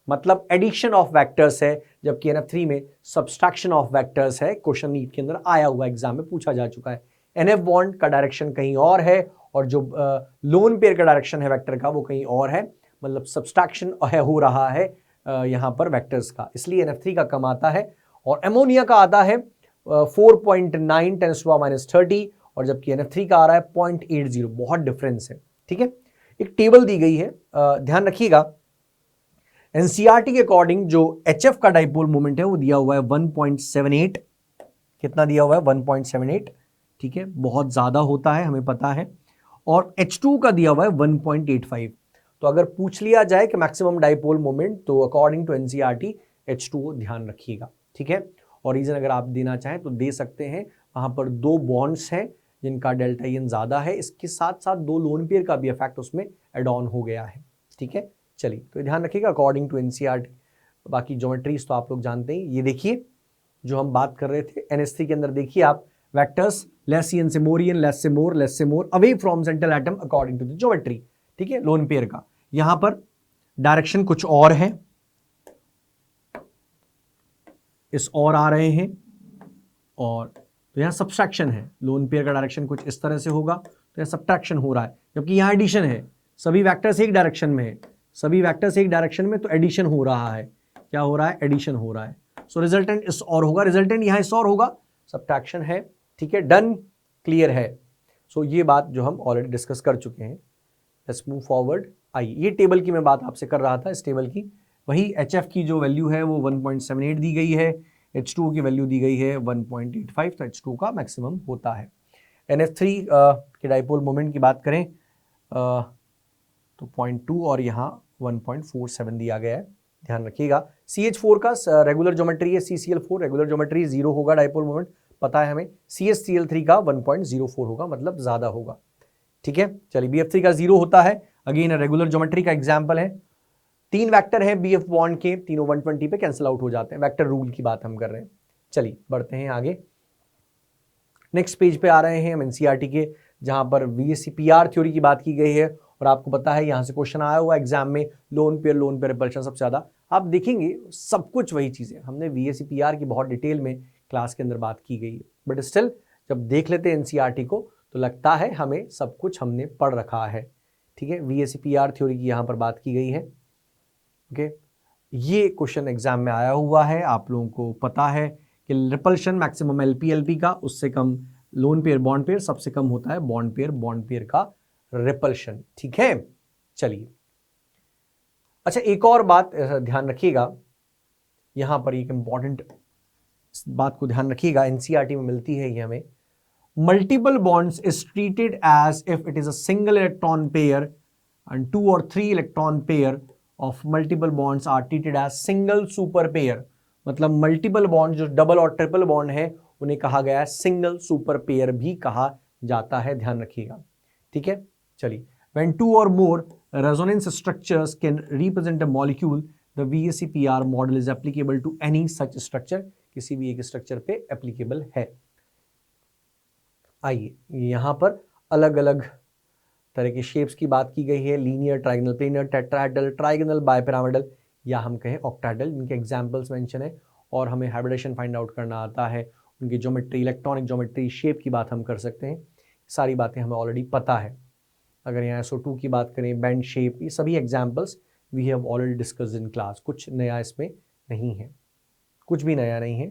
मतलब एडिशन ऑफ वेक्टर्स है, जबकि NF3 में सब्सट्रैक्शन ऑफ वेक्टर्स है। क्वेश्चन नीट के अंदर आया हुआ, एग्जाम में पूछा जा चुका है। NF बॉन्ड का डायरेक्शन कहीं और है और जो लोन पेयर का डायरेक्शन है वेक्टर का वो कहीं और है, मतलब सब्सट्रैक्शन हो रहा है यहाँ पर वेक्टर्स का, इसलिए NF3 का कम आता है और अमोनिया का आता है 4.9 × 10⁻30 और जबकि NF3 का आ रहा है 0.80। बहुत डिफरेंस है, ठीक है। एक टेबल दी गई है, ध्यान रखिएगा। एनसीईआरटी के अकॉर्डिंग जो HF का डाइपोल मोमेंट है वो दिया हुआ है 1.78। कितना दिया हुआ है? 1.78, ठीक है, बहुत ज्यादा होता है हमें पता है। और H2 का दिया हुआ है 1.85। तो अगर पूछ लिया जाए कि मैक्सिमम डाइपोल मोमेंट, तो अकॉर्डिंग टू एनसीईआरटी H2 ध्यान रखिएगा, ठीक है। और रीजन अगर आप देना चाहें तो दे सकते हैं, वहां पर 2 बॉन्ड्स हैं जिनका डेल्टा एन ज्यादा है, इसके साथ साथ 2 लोन पेयर का भी इफेक्ट उसमें एड ऑन हो गया है, ठीक है। चलिए, तो ध्यान रखिएगा अकॉर्डिंग टू एनसीईआरटी। बाकी ज्योमेट्रीज तो आप लोग जानते हैं। ये देखिए जो हम बात कर रहे थे NH3 के अंदर, देखिए आप वेक्टर्स लेस एन से मोर, लेस से more away from central atom according to the geometry, ठीक है, लोन पेयर का। यहां पर डायरेक्शन कुछ और है, इस और आ रहे हैं, और तो यहां सब्सट्रैक्शन है। लोन पेयर का डायरेक्शन कुछ इस तरह से होगा, तो यहां सब्सट्रैक्शन हो रहा है, जबकि यहां एडिशन है। सभी वेक्टर्स एक डायरेक्शन में है, सभी वेक्टर्स एक डायरेक्शन में, तो एडिशन हो रहा है। क्या हो रहा है? एडिशन हो रहा है। सो रिजल्टेंट इस और होगा, रिजल्टेंट यहां इस और होगा, सब्ट्रैक्शन है, ठीक है। डन, क्लियर है। सो ये बात जो हम ऑलरेडी डिस्कस कर चुके हैं। Let's move forward. आइए, ये टेबल की मैं बात आपसे कर रहा था, इस टेबल की। वही HF की जो वैल्यू है वो 1.78 दी गई है, H2 की वैल्यू दी गई है 1.85, तो H2 का मैक्सिमम होता है। NF3 के डाइपोल मोमेंट की बात करें तो 0.2 और यहाँ 1.47 दिया गया है, ध्यान रखिएगा। CH4 का रेगुलर ज्योमेट्री है, CCl4 रेगुलर ज्योमेट्री 0 होगा डाइपोल मोमेंट, पता है हमें। CH3Cl3 का 1.04 होगा, मतलब ज्यादा होगा, ठीक है। चलिए, BF3 का 0 होता है, अगेन रेगुलर ज्योमेट्री का एग्जांपल है। 3 वेक्टर हैं BF बॉन्ड के, तीनों 120 पे कैंसिल आउट हो जाते हैं, वेक्टर रूल की बात हम कर रहे हैं। चलिए बढ़ते हैं आगे, नेक्स्ट पेज पे आ रहे हैं हम एनसीईआरटी के, जहां पर VSEPR थ्योरी की बात की गई है। और आपको पता है यहां से क्वेश्चन आया हुआ एग्जाम में, लोन पेयर रिपल्शन सबसे ज्यादा। आप देखेंगे सब कुछ वही चीजें हमने VSEPR की बहुत डिटेल में क्लास के अंदर बात की गई है, बट स्टिल जब देख लेते हैं एनसीईआरटी को तो लगता है हमें सब कुछ हमने पढ़ रखा है, ठीक है। VSEPR थ्योरी की यहाँ पर बात की गई है, ओके। ये क्वेश्चन एग्जाम में आया हुआ है, आप लोगों को पता है कि रिपल्शन मैक्सिमम LP का, उससे कम लोन पेयर बॉन्ड पेयर, सबसे कम होता है बॉन्ड पेयर का रिपल्शन, ठीक है। चलिए, अच्छा एक और बात ध्यान रखिएगा, यहां पर एक इंपॉर्टेंट बात को ध्यान रखिएगा, एनसीईआरटी में मिलती है ये हमें। Multiple bonds is treated as if it is a single electron pair and 2 or 3 electron pair of multiple bonds are treated as single super pair. मतलब मल्टीपल बॉन्ड जो डबल और ट्रिपल बॉन्ड है उन्हें कहा गया है सिंगल सुपर पेयर भी कहा जाता है, ध्यान रखिएगा, ठीक है। चलिए, when 2 or more resonance structures can represent a molecule, the VSEPR model is applicable to any such structure, किसी भी एक स्ट्रक्चर पे एप्लीकेबल है। आइए, यहां पर अलग अलग तरह के शेप्स की बात की गई है, linear, trigonal, planar, tetrahedral, trigonal, bipyramidal, या हम कहें ऑक्टाहेड्रल, इनके एग्जांपल्स मेंशन है। और हमें हाइब्रिडेशन फाइंड आउट करना आता है, उनकी ज्योमेट्री, इलेक्ट्रॉनिक ज्योमेट्री, शेप की बात हम कर सकते हैं। सारी बातें हमें ऑलरेडी पता है। अगर यहाँ SO2 की बात करें, बैंड शेप, ये सभी examples we have already discussed in class, कुछ नया इसमें नहीं है, कुछ भी नया नहीं है।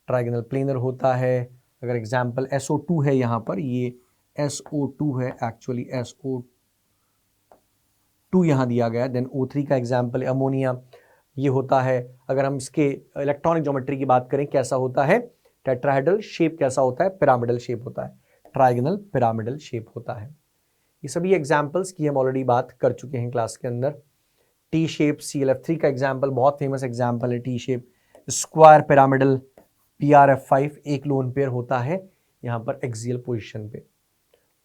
ट्राइगोनल प्लेनर होता है, अगर एग्जाम्पल SO2 है, यहाँ पर ये SO2 है, एक्चुअली SO2 यहाँ दिया गया, देन O3 का एग्जाम्पल है अमोनिया, ये होता है। अगर हम इसके इलेक्ट्रॉनिक ज्योमेट्री की बात करें, कैसा होता है, टेट्राहेड्रल, शेप कैसा होता है, पिरामिडल शेप होता है, ट्राइगोनल पिरामिडल शेप होता है। ये सभी एग्जाम्पल्स की हम ऑलरेडी बात कर चुके हैं क्लास के अंदर। टी शेप, ClF3 का एग्जाम्पल बहुत फेमस एग्जाम्पल है, T shape. Square pyramidal, PRF5 एक लोन पेयर होता है यहाँ पर एक्सियल पोजीशन पे।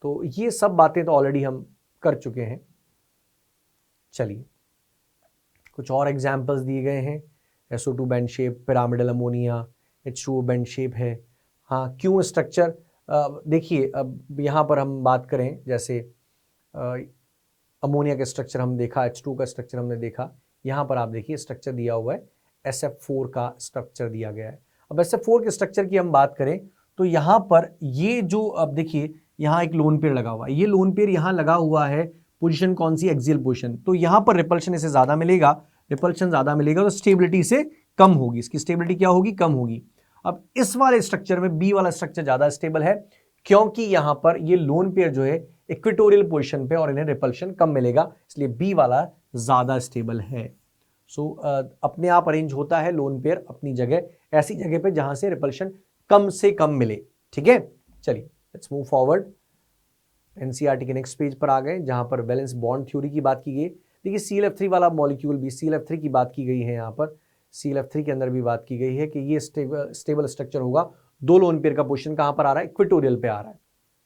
तो ये सब बातें तो ऑलरेडी हम कर चुके हैं। चलिए, कुछ और एग्जाम्पल्स दिए गए हैं, SO2 bend shape, pyramidal ammonia, H2O bend shape है। हाँ, क्यों स्ट्रक्चर, देखिए अब यहाँ पर हम बात करें, जैसे अमोनिया का स्ट्रक्चर हम देखा, H2 का स्ट्रक्चर हमने देखा। यहाँ पर आप देखिए स्ट्रक्चर दिया हुआ है, SF4 का स्ट्रक्चर दिया गया है। अब SF4 के स्ट्रक्चर की हम बात करें तो यहाँ पर ये जो अब देखिए यहाँ एक लोन पेयर लगा हुआ है, ये लोन पेयर यहाँ लगा हुआ है, पोजीशन कौन सी, एक्सियल पोजीशन, तो यहाँ पर रिपल्शन इसे ज्यादा मिलेगा, रिपल्शन ज्यादा मिलेगा तो स्टेबिलिटी से कम होगी, इसकी स्टेबिलिटी क्या होगी, कम होगी। अब इस वाले स्ट्रक्चर में बी वाला स्ट्रक्चर ज्यादा स्टेबल है क्योंकि यहां पर ये लोन पेयर जो है इक्वेटोरियल पोजीशन पे और इन्हें रिपल्शन कम मिलेगा, इसलिए बी वाला ज्यादा स्टेबल है। सो अपने आप अरेंज होता है लोन पेयर अपनी जगह, ऐसी जगह पे जहां से रिपल्शन कम से कम मिले। ठीक है, चलिए लेट्स मूव फॉरवर्ड। एनसीईआरटी के नेक्स्ट पेज पर आ गए जहां पर वैलेंस बॉन्ड थ्योरी की बात की गई। देखिए ClF3 वाला मॉलिक्यूल भी, ClF3 की बात की गई है, यहाँ पर ClF3 के अंदर भी बात की गई है कि ये स्टेबल स्ट्रक्चर होगा। दो लोन पेयर का पोजीशन कहां पर आ रहा है, इक्वेटोरियल पे आ रहा है।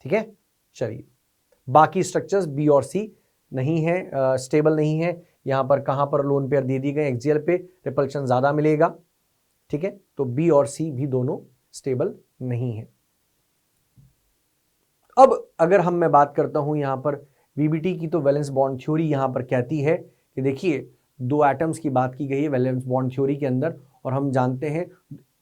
ठीक है, चलिए बाकी स्ट्रक्चर्स बी और सी नहीं है, स्टेबल नहीं है। यहां पर कहां पर लोन पेयर दे दी गए, एक्सियल पे, रिपल्शन ज्यादा मिलेगा। ठीक है, तो बी और सी भी दोनों स्टेबल नहीं है। अब अगर मैं बात करता हूं यहां पर वीबीटी की, तो वैलेंस बॉन्ड थ्योरी यहां पर कहती है कि देखिए दो एटम्स की बात की गई है वैलेंस बॉन्ड थ्योरी के अंदर, और हम जानते हैं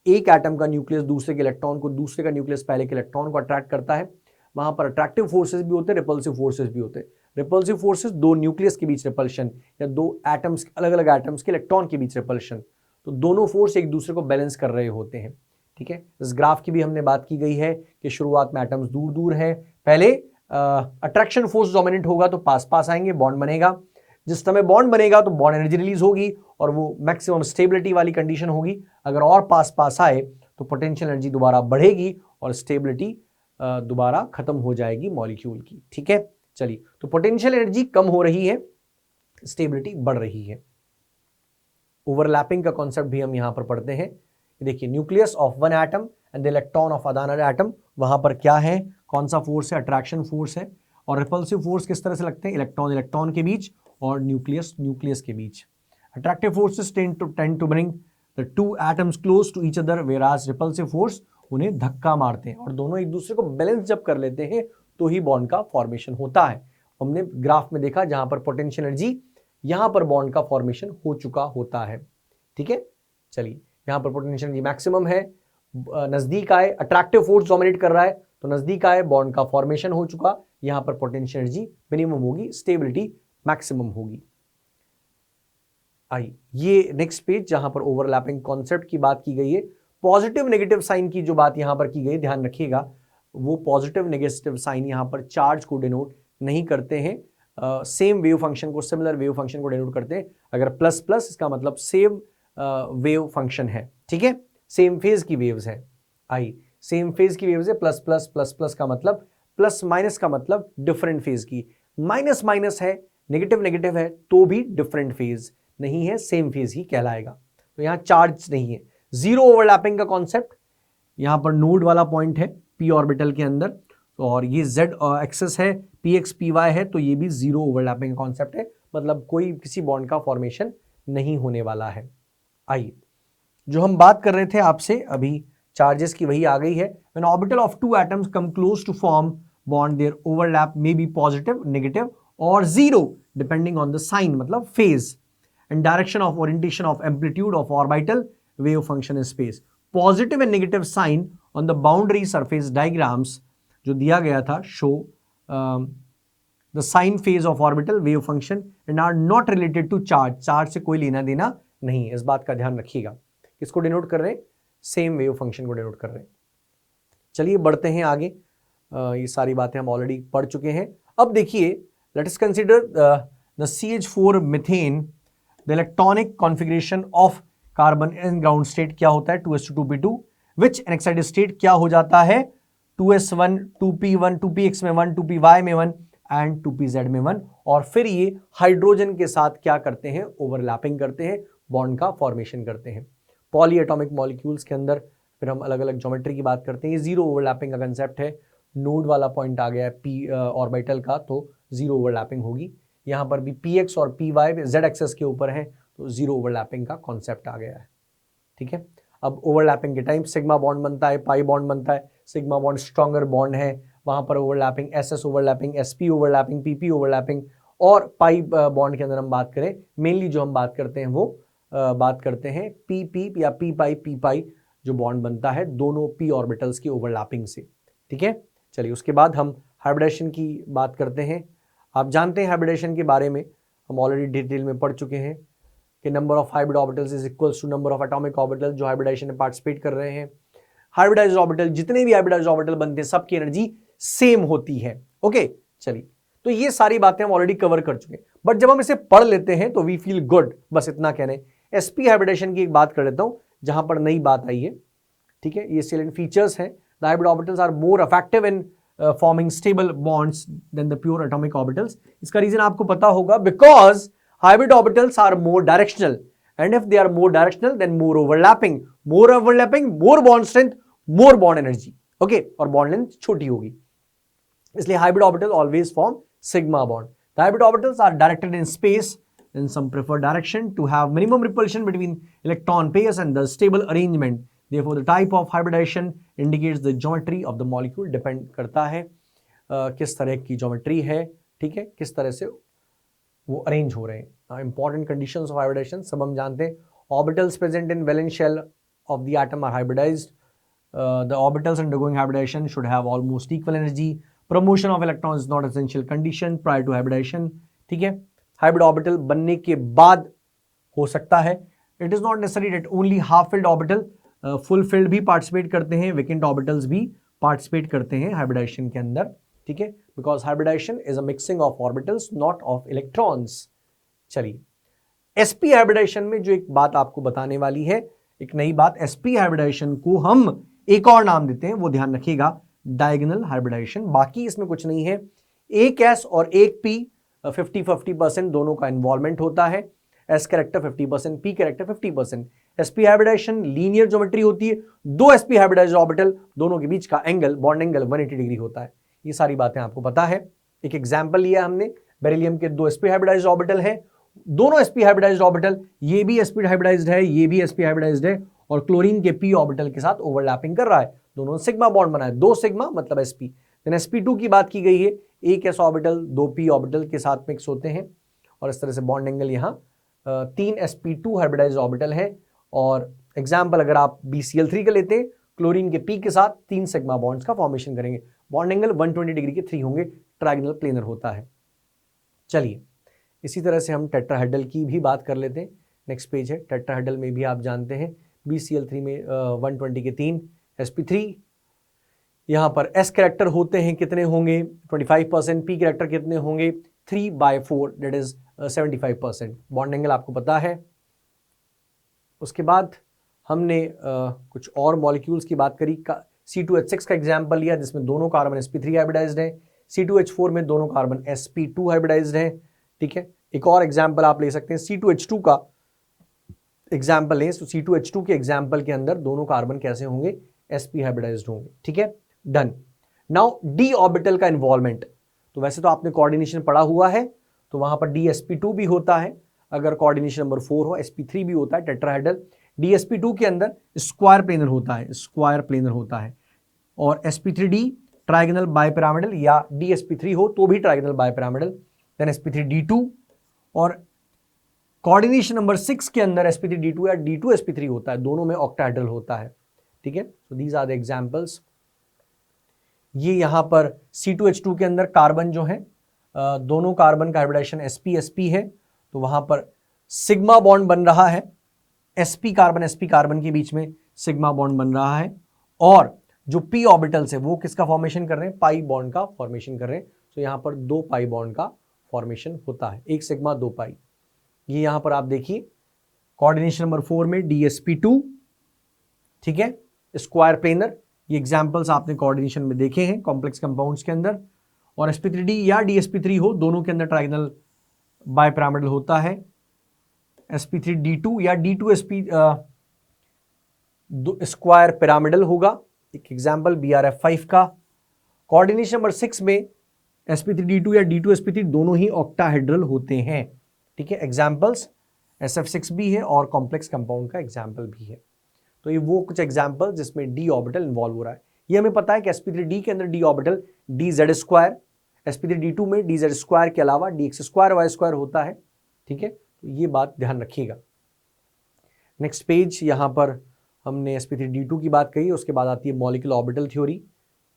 एक एटम का न्यूक्लियस दूसरे के इलेक्ट्रॉन को, दूसरे का न्यूक्लियस पहले के इलेक्ट्रॉन को अट्रैक्ट करता है। वहां पर अट्रैक्टिव फोर्सेस भी होते हैं, रिपल्सिव फोर्सेस भी होते हैं। रिपल्सिव फोर्सेस दो न्यूक्लियस के बीच रिपल्शन, या दो एटम्स, अलग अलग एटम्स के इलेक्ट्रॉन के बीच रिपल्शन, तो दोनों फोर्स एक दूसरे को बैलेंस कर रहे होते हैं। ठीक है, इस ग्राफ की भी हमने बात की गई है कि शुरुआत में एटम्स दूर दूर है, पहले अट्रैक्शन फोर्स डोमिनेंट होगा तो पास पास आएंगे, बॉन्ड बनेगा। जिस समय बॉन्ड बनेगा तो बॉन्ड एनर्जी रिलीज होगी और वो मैक्सिमम स्टेबिलिटी वाली कंडीशन होगी। अगर और पास पास आए तो पोटेंशियल एनर्जी दोबारा बढ़ेगी और स्टेबिलिटी दोबारा खत्म हो जाएगी मॉलिक्यूल की। ठीक है, चलिए तो पोटेंशियल एनर्जी कम हो रही है, स्टेबिलिटी बढ़ रही है। ओवरलैपिंग का कॉन्सेप्ट भी हम यहां पर पढ़ते हैं। देखिए nucleus of one atom and the electron of another atom, वहां पर क्या है, कौन सा फोर्स है, अट्रैक्शन फोर्स है। और रिपल्सिव फोर्स किस तरह से लगते हैं, इलेक्ट्रॉन इलेक्ट्रॉन के बीच और न्यूक्लियस न्यूक्लियस के बीच। Attractive forces tend to bring the two atoms close to each other, whereas repulsive force उन्हें धक्का मारते हैं, और दोनों एक दूसरे को बैलेंस जब कर लेते हैं तो ही बॉन्ड का फॉर्मेशन होता है। हमने ग्राफ में देखा जहां पर पोटेंशियल एनर्जी, यहां पर बॉन्ड का फॉर्मेशन हो चुका होता है। ठीक है, चलिए यहां पर पोटेंशियल एनर्जी मैक्सिमम है, नजदीक आए, अट्रैक्टिव फोर्स डोमिनेट कर रहा है तो नजदीक आए, बॉन्ड का फॉर्मेशन हो चुका, यहां पर पोटेंशियल एनर्जी मिनिमम होगी, स्टेबिलिटी मैक्सिमम होगी। आई ये नेक्स्ट पेज जहां पर ओवरलैपिंग कॉन्सेप्ट की बात की गई है। पॉजिटिव नेगेटिव साइन की जो बात यहां पर की गई, ध्यान रखिएगा, वो पॉजिटिव नेगेटिव साइन यहां पर चार्ज को डिनोट नहीं करते हैं, सेम वेव फंक्शन को, सिमिलर वेव फंक्शन को डिनोट करते हैं। अगर प्लस प्लस, इसका मतलब सेम वेव फंक्शन है। ठीक है, सेम फेज की वेव्स है। आई सेम फेज की वेव्स है, प्लस प्लस प्लस प्लस का मतलब, प्लस माइनस का मतलब डिफरेंट फेज की, माइनस माइनस है, नेगेटिव नेगेटिव है तो भी डिफरेंट फेज नहीं है, सेम फेज ही कहलाएगा। तो यहां चार्ज नहीं है। जीरो ओवरलैपिंग का कॉन्सेप्ट, यहां पर नोड वाला पॉइंट है पी ऑर्बिटल के अंदर, और ये जेड एक्सेस है, पी एक्स पी वाई है, तो ये भी जीरो ओवरलैपिंग का कॉन्सेप्ट है, मतलब कोई किसी बॉन्ड का फॉर्मेशन नहीं होने वाला है। आइए जो हम बात कर रहे थे आपसे अभी चार्जेस की, वही आ गई है। When orbital of two atoms come close to form bond, their overlap may be positive, negative or zero depending on the sign, मतलब phase and direction of orientation of amplitude of orbital wave function in space. Positive and negative sign on the boundary surface diagrams जो दिया गया था show the sign phase of orbital wave function and are not related to charge. Charge से कोई लेना देना नहीं है, इस बात का ध्यान रखिएगा। किसको डिनोट कर रहे हैं, सेम वेव फंक्शन को डिनोट कर रहे हैं। चलिए बढ़ते हैं आगे, ये सारी बातें हम ऑलरेडी पढ़ चुके हैं। अब देखिए let us consider the CH4 methane, the electronic configuration of carbon in ground state क्या होता है, 2s2 विच एन एक्साइटेड स्टेट क्या हो जाता है, 2s1 2p1 2px में 1 2py में 1 एंड 2pz में 1, और फिर ये हाइड्रोजन के साथ क्या करते हैं, ओवरलैपिंग करते हैं, बॉन्ड का फॉर्मेशन करते हैं। पॉली एटॉमिक मॉलिक्यूल्स के अंदर फिर हम अलग अलग ज्योमेट्री की बात करते हैं। ये जीरो ओवरलैपिंग का कंसेप्ट है, नोड वाला पॉइंट आ गया है पी ऑर्बिटल का, तो जीरो ओवरलैपिंग होगी। यहाँ पर भी पी एक्स और पी वाई जेड एक्सेस के ऊपर है, तो जीरो ओवरलैपिंग का कॉन्सेप्ट आ गया है। ठीक है, अब ओवरलैपिंग के टाइम सिग्मा बॉन्ड बनता है, पाई बॉन्ड बनता है। सिग्मा बॉन्ड स्ट्रॉन्गर बॉन्ड है, वहां पर overlapping, SS overlapping, SP overlapping, PP overlapping, और पाई बॉन्ड के अंदर हम बात करें मेनली जो हम बात करते हैं वो बात करते हैं पी पी या पी पाई जो बॉन्ड बनता है दोनों पी ऑर्बिटल्स की ओवरलैपिंग से। ठीक है, चलिए उसके बाद हम हाइब्रिडेशन की बात करते हैं। आप जानते हैं हाइब्रिडेशन के बारे में हम ऑलरेडी डिटेल में पढ़ चुके हैं कि number of hybrid orbitals is equals to number of atomic orbital जो हाइब्रिडेशन में पार्टिसिपेट कर रहे हैं। हाइब्रिडाइज्ड ऑर्बिटल, जितने भी हाइब्रिडाइज्ड ऑर्बिटल बनते हैं सबकी एनर्जी सेम होती है। ओके, चलिए तो ये सारी बातें हम ऑलरेडी कवर कर चुके हैं, बट जब हम इसे पढ़ लेते हैं तो वी फील गुड, बस इतना कहने। एसपी हाइब्रिडेशन की एक बात कर लेता हूं जहां पर नई बात आई है। ठीक है, ये सेलेंट फीचर्स हैं। The hybrid orbitals are more effective in forming stable bonds than the pure atomic orbitals. इसका रीजन आपको पता होगा, because hybrid orbitals are more directional, and if they are more directional then more overlapping, more bond strength, more bond energy. Okay, और bond length छोटी होगी, इसलिए hybrid orbital always form sigma bond. The hybrid orbitals are directed in space in some preferred direction to have minimum repulsion between electron pairs and the stable arrangement. Therefore, the type of hybridization indicates the geometry of the molecule. Depend करता है किस तरह की geometry है, ठीक है, किस तरह से वो अरेंज हो रहे हैं। इंपॉर्टेंट कंडीशंस ऑफ हाइब्रिडेशन सब हम जानते हैं। Orbitals present in valence shell of the atom are hybridized. The orbitals undergoing hybridization should have almost equal energy. Promotion of electrons is not essential condition prior to hybridization. ठीक है, hybrid orbital बनने के बाद हो सकता है। It is not necessary that only half filled orbital, full field भी participate करते हैं, वेकेंट ऑर्बिटल्स भी पार्टिसिपेट करते हैं हाइब्रिडाइजेशन के अंदर। ठीक है, because hybridization is a mixing of orbitals not of electrons. चलिए, एसपी हाइब्रिडाइजेशन में जो एक बात आपको बताने वाली है, एक नई बात, एसपी हाइब्रिडाइजेशन को हम एक और नाम देते हैं, वो ध्यान रखिएगा, डायगोनल हाइब्रिडाइजेशन। बाकी इसमें कुछ नहीं है। एक एस और एक पी 50-50% दोनों का इन्वॉल्वमेंट होता है। S character 50%, p character 50%। Sp hybridization linear geometry होती है। दो एसपी हाइब्रिडाइज्ड ऑर्बिटल, दोनों के बीच का एंगल, बॉन्ड एंगल 180 डिग्री होता है। ये सारी बातें आपको पता है। एक एग्जाम्पल लिया हमने, बेरिलियम के दो एसपी हाइब्रिडाइज्ड ऑर्बिटल हैं, दोनों एसपी हाइब्रिडाइज्ड ऑर्बिटल, ये भी एसपी हाइब्रिडाइज्ड है, ये भी एसपी हाइब्रिडाइज्ड है, और क्लोरीन के पी ऑर्बिटल के साथ ओवरलैपिंग कर रहा है, दोनों सिग्मा बॉन्ड बना है, दो सिग्मा मतलब एसपी। देन sp2 की बात की गई है, एक एस ऑर्बिटल दो पी ऑर्बिटल के साथ मिक्स होते हैं, और इस तरह से बॉन्ड एंगल यहाँ 3 sp2 हाइब्रिडाइज्ड ऑर्बिटल है। और एग्जाम्पल अगर आप BCl3 का लेते हैं, क्लोरीन के पी के साथ 3 सिग्मा बॉन्ड्स का फॉर्मेशन करेंगे, बॉन्ड एंगल 120 डिग्री के 3 होंगे, ट्रायगोनल प्लेनर होता है। चलिए, इसी तरह से हम टेट्राहेड्रल की भी बात कर लेते हैं। नेक्स्ट पेज है। टेट्राहेड्रल में भी आप जानते हैं BCl3 में 120 के 3, sp3, यहाँ पर s कैरेक्टर होते हैं, कितने होंगे 25%, p कैरेक्टर कितने होंगे 3/4, दैट इज 75%। बॉन्ड एंगल आपको पता है। उसके बाद हमने कुछ और मॉलिक्यूल्स की बात करी, C2H6 का एग्जाम्पल लिया जिसमें दोनों कार्बन sp3 हाइब्रिडाइज्ड है, C2H4 में दोनों कार्बन sp2 हाइब्रिडाइज्ड है। ठीक है, एक और एग्जाम्पल आप ले सकते हैं, C2H2 का एग्जाम्पल लें, तो C2H2 के एग्जाम्पल के अंदर दोनों कार्बन कैसे होंगे, sp हाइब्रिडाइज्ड होंगे। ठीक है, डन। नाउ डी ऑर्बिटल का इन्वॉल्वमेंट, तो वैसे तो आपने कोऑर्डिनेशन पढ़ा हुआ है, तो वहां पर dsp2 भी होता है, अगर कोऑर्डिनेशन नंबर 4 हो, sp3 भी होता है टेट्राहेड्रल। dsp2 के अंदर स्क्वायर प्लेनर होता है, स्क्वायर प्लेनर होता है, और sp3d ट्रायगोनल बाइपिरामिडल, या dsp3 हो तो भी ट्रायगोनल बाइपिरामिडल, देन sp3d2, और कोऑर्डिनेशन नंबर 6 के अंदर sp3d2 या d2sp3 होता है, दोनों में ऑक्टाहेड्रल होता है। ठीक है, so these are the examples. ये यहां पर C2H2 के अंदर कार्बन जो है, दोनों कार्बन का हाइब्रिडाइजेशन sp है, तो वहां पर सिग्मा बॉन्ड बन रहा है, sp कार्बन के बीच में सिग्मा बॉन्ड बन रहा है, और जो p ऑर्बिटल्स है वो किसका फॉर्मेशन कर रहे हैं, पाई बॉन्ड का फॉर्मेशन कर रहे हैं। तो यहां पर 2 पाई बॉन्ड का फॉर्मेशन होता है, 1 सिग्मा 2 पाई। ये यहां पर आप देखिए कोऑर्डिनेशन नंबर 4 में dsp2, ठीक है, स्क्वायर प्लेनर, ये एग्जांपल्स आपने कोऑर्डिनेशन में देखे हैं कॉम्प्लेक्स कंपाउंड्स के अंदर, और sp3d या dsp3 हो, दोनों के अंदर ट्रायगोनल बाइपिरामिडल होता है, sp3d2 या d2sp स्क्वायर पिरामिडल होगा। एक एग्जांपल BRF5 का। कोऑर्डिनेशन नंबर 6 में sp3d2 या d2sp3 दोनों ही ऑक्टाहेड्रल होते हैं। ठीक है, एग्जांपल्स SF6 भी है और कॉम्प्लेक्स कंपाउंड का एग्जांपल भी है। तो ये वो कुछ एग्जांपल जिसमें डी ऑर्बिटल इन्वॉल्व हो रहा है। ये हमें पता है कि sp3d के अंदर d ऑर्बिटल dz², sp3d2 में dz² के अलावा dx²y² होता है। ठीक है, तो ये बात ध्यान रखिएगा। नेक्स्ट पेज, यहां पर हमने sp3d2 की बात कही, उसके बाद आती है molecular orbital theory.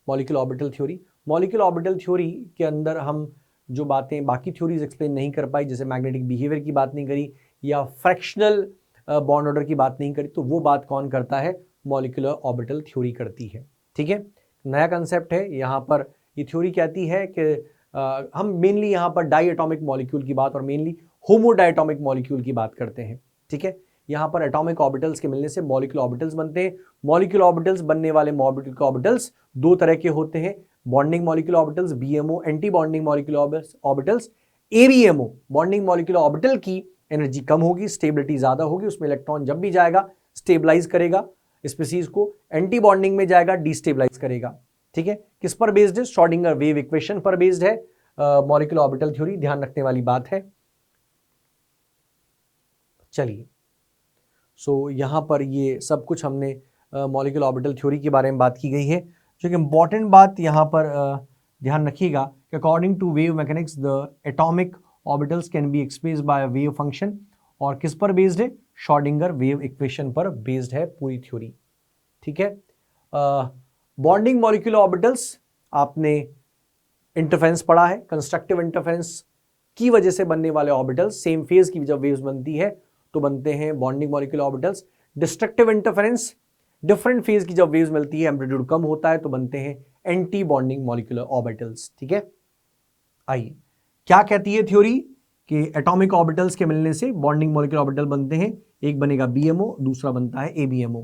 Molecular orbital theory, molecular orbital theory के अंदर हम जो बातें बाकी थ्योरीज एक्सप्लेन नहीं कर पाई, जैसे मैग्नेटिक बिहेवियर की बात नहीं करी या फ्रैक्शनल बॉन्ड ऑर्डर की बात नहीं करी, तो वो बात कौन करता है? मॉलिक्यूलर ऑर्बिटल थ्योरी करती है। ठीक है, नया कंसेप्ट है यहाँ पर। ये थ्योरी कहती है कि हम मेनली यहाँ पर डाई एटॉमिक मॉलिक्यूल की बात और मेनली होमोडायटॉमिक मॉलिक्यूल की बात करते हैं। ठीक है, यहाँ पर एटॉमिक ऑर्बिटल्स के मिलने से मॉलिक्यूलर ऑर्बिटल्स बनते हैं। मॉलिक्यूलर ऑर्बिटल्स बनने वाले मॉलिक्यूलर ऑर्बिटल्स दो तरह के होते हैं, bonding molecular orbitals BMO, anti bonding molecular orbitals ABMO। Bonding molecular orbital की एनर्जी कम होगी, स्टेबिलिटी ज्यादा होगी, उसमें इलेक्ट्रॉन जब भी जाएगा स्टेबलाइज करेगा स्पीसीज को, एंटी बॉन्डिंग में जाएगा डिस्टेबलाइज करेगा। ठीक है, किस पर बेस्ड है? श्रोडिंगर वेव इक्वेशन पर बेस्ड है मॉलिक्यूलर ऑर्बिटल थ्योरी, ध्यान रखने वाली बात है। चलिए, सो यहां पर ये सब कुछ हमने मॉलिक्यूलर ऑर्बिटल थ्योरी के बारे में बात की गई है। जो कि इंपॉर्टेंट बात यहां पर ध्यान रखिएगा कि according to wave mechanics the atomic orbitals can be expressed by wave function, और किस पर बेस्ड है? श्रोडिंगर वेव इक्वेशन पर बेस्ड है पूरी थ्योरी। ठीक है, बॉन्डिंग मॉलिक्यूलर ऑर्बिटल्स आपने इंटरफेरेंस पढ़ा है, कंस्ट्रक्टिव इंटरफेरेंस की वजह से बनने वाले ऑर्बिटल्स, सेम फेज की जब वेव्स बनती है तो बनते हैं bonding molecular orbitals. Destructive interference, different phase की जब वेव्स मिलती है, एम्पलीट्यूड कम होता है तो बनते हैं एंटी बॉन्डिंग मॉलिक्यूलर ऑर्बिटल्स। ठीक है, आइए क्या कहती है थ्योरी कि एटॉमिक ऑर्बिटल्स के मिलने से बॉन्डिंग मॉलिक्यूलर ऑर्बिटल बनते हैं, एक बनेगा BMO, दूसरा बनता है ABMO।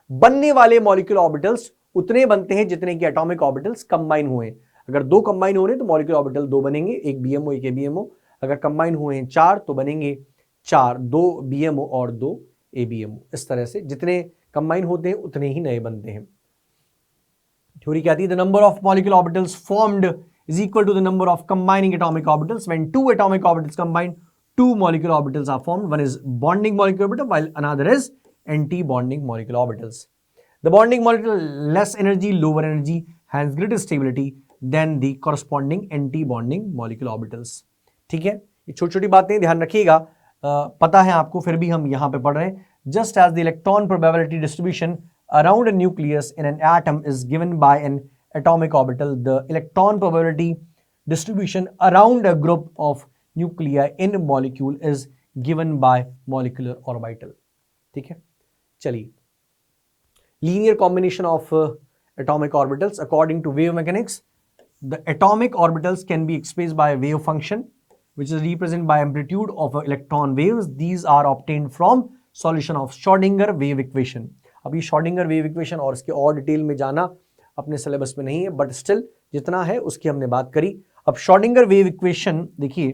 बनने वाले मॉलिक्यूलर ऑर्बिटल्स उतने बनते हैं जितने की एटॉमिक ऑर्बिटल्स कंबाइन हुए। अगर दो कंबाइन हो रहे हैं तो मॉलिक्यूलर ऑर्बिटल दो बनेंगे, एक BMO एक ABMO। अगर कंबाइन हुए हैं चार तो बनेंगे चार, दो BMO और दो ABMO। इस तरह से जितने कंबाइन होते हैं उतने ही नए बनते हैं। थ्योरी कहती है the number of molecular orbitals formed is equal to the number of combining atomic orbitals. When two atomic orbitals combine, two molecular orbitals are formed. One is bonding molecular orbital while another is anti-bonding molecular orbitals. The bonding molecule less energy, lower energy, has greater stability than the corresponding anti-bonding molecular orbitals. ठीक है, ये छोटी छोटी बातें ध्यान रखिएगा, पता है आपको, फिर भी हम यहाँ पे पढ़ रहे हैं। Just as the electron probability distribution around a nucleus in an atom is given by an atomic orbital, the electron probability distribution around a group of nuclei in a molecule is given by molecular orbital. ठीक है, चलिए, linear combination of atomic orbitals according to wave mechanics, the atomic orbitals can be expressed by a wave function which is represented by amplitude of electron waves. These are obtained from solution of Schrodinger wave equation. अब ये Schrodinger wave equation और इसके और detail में जाना अपने syllabus में नहीं है, बट स्टिल जितना है उसकी हमने बात करी। अब श्रोडिंगर वेव इक्वेशन देखिए,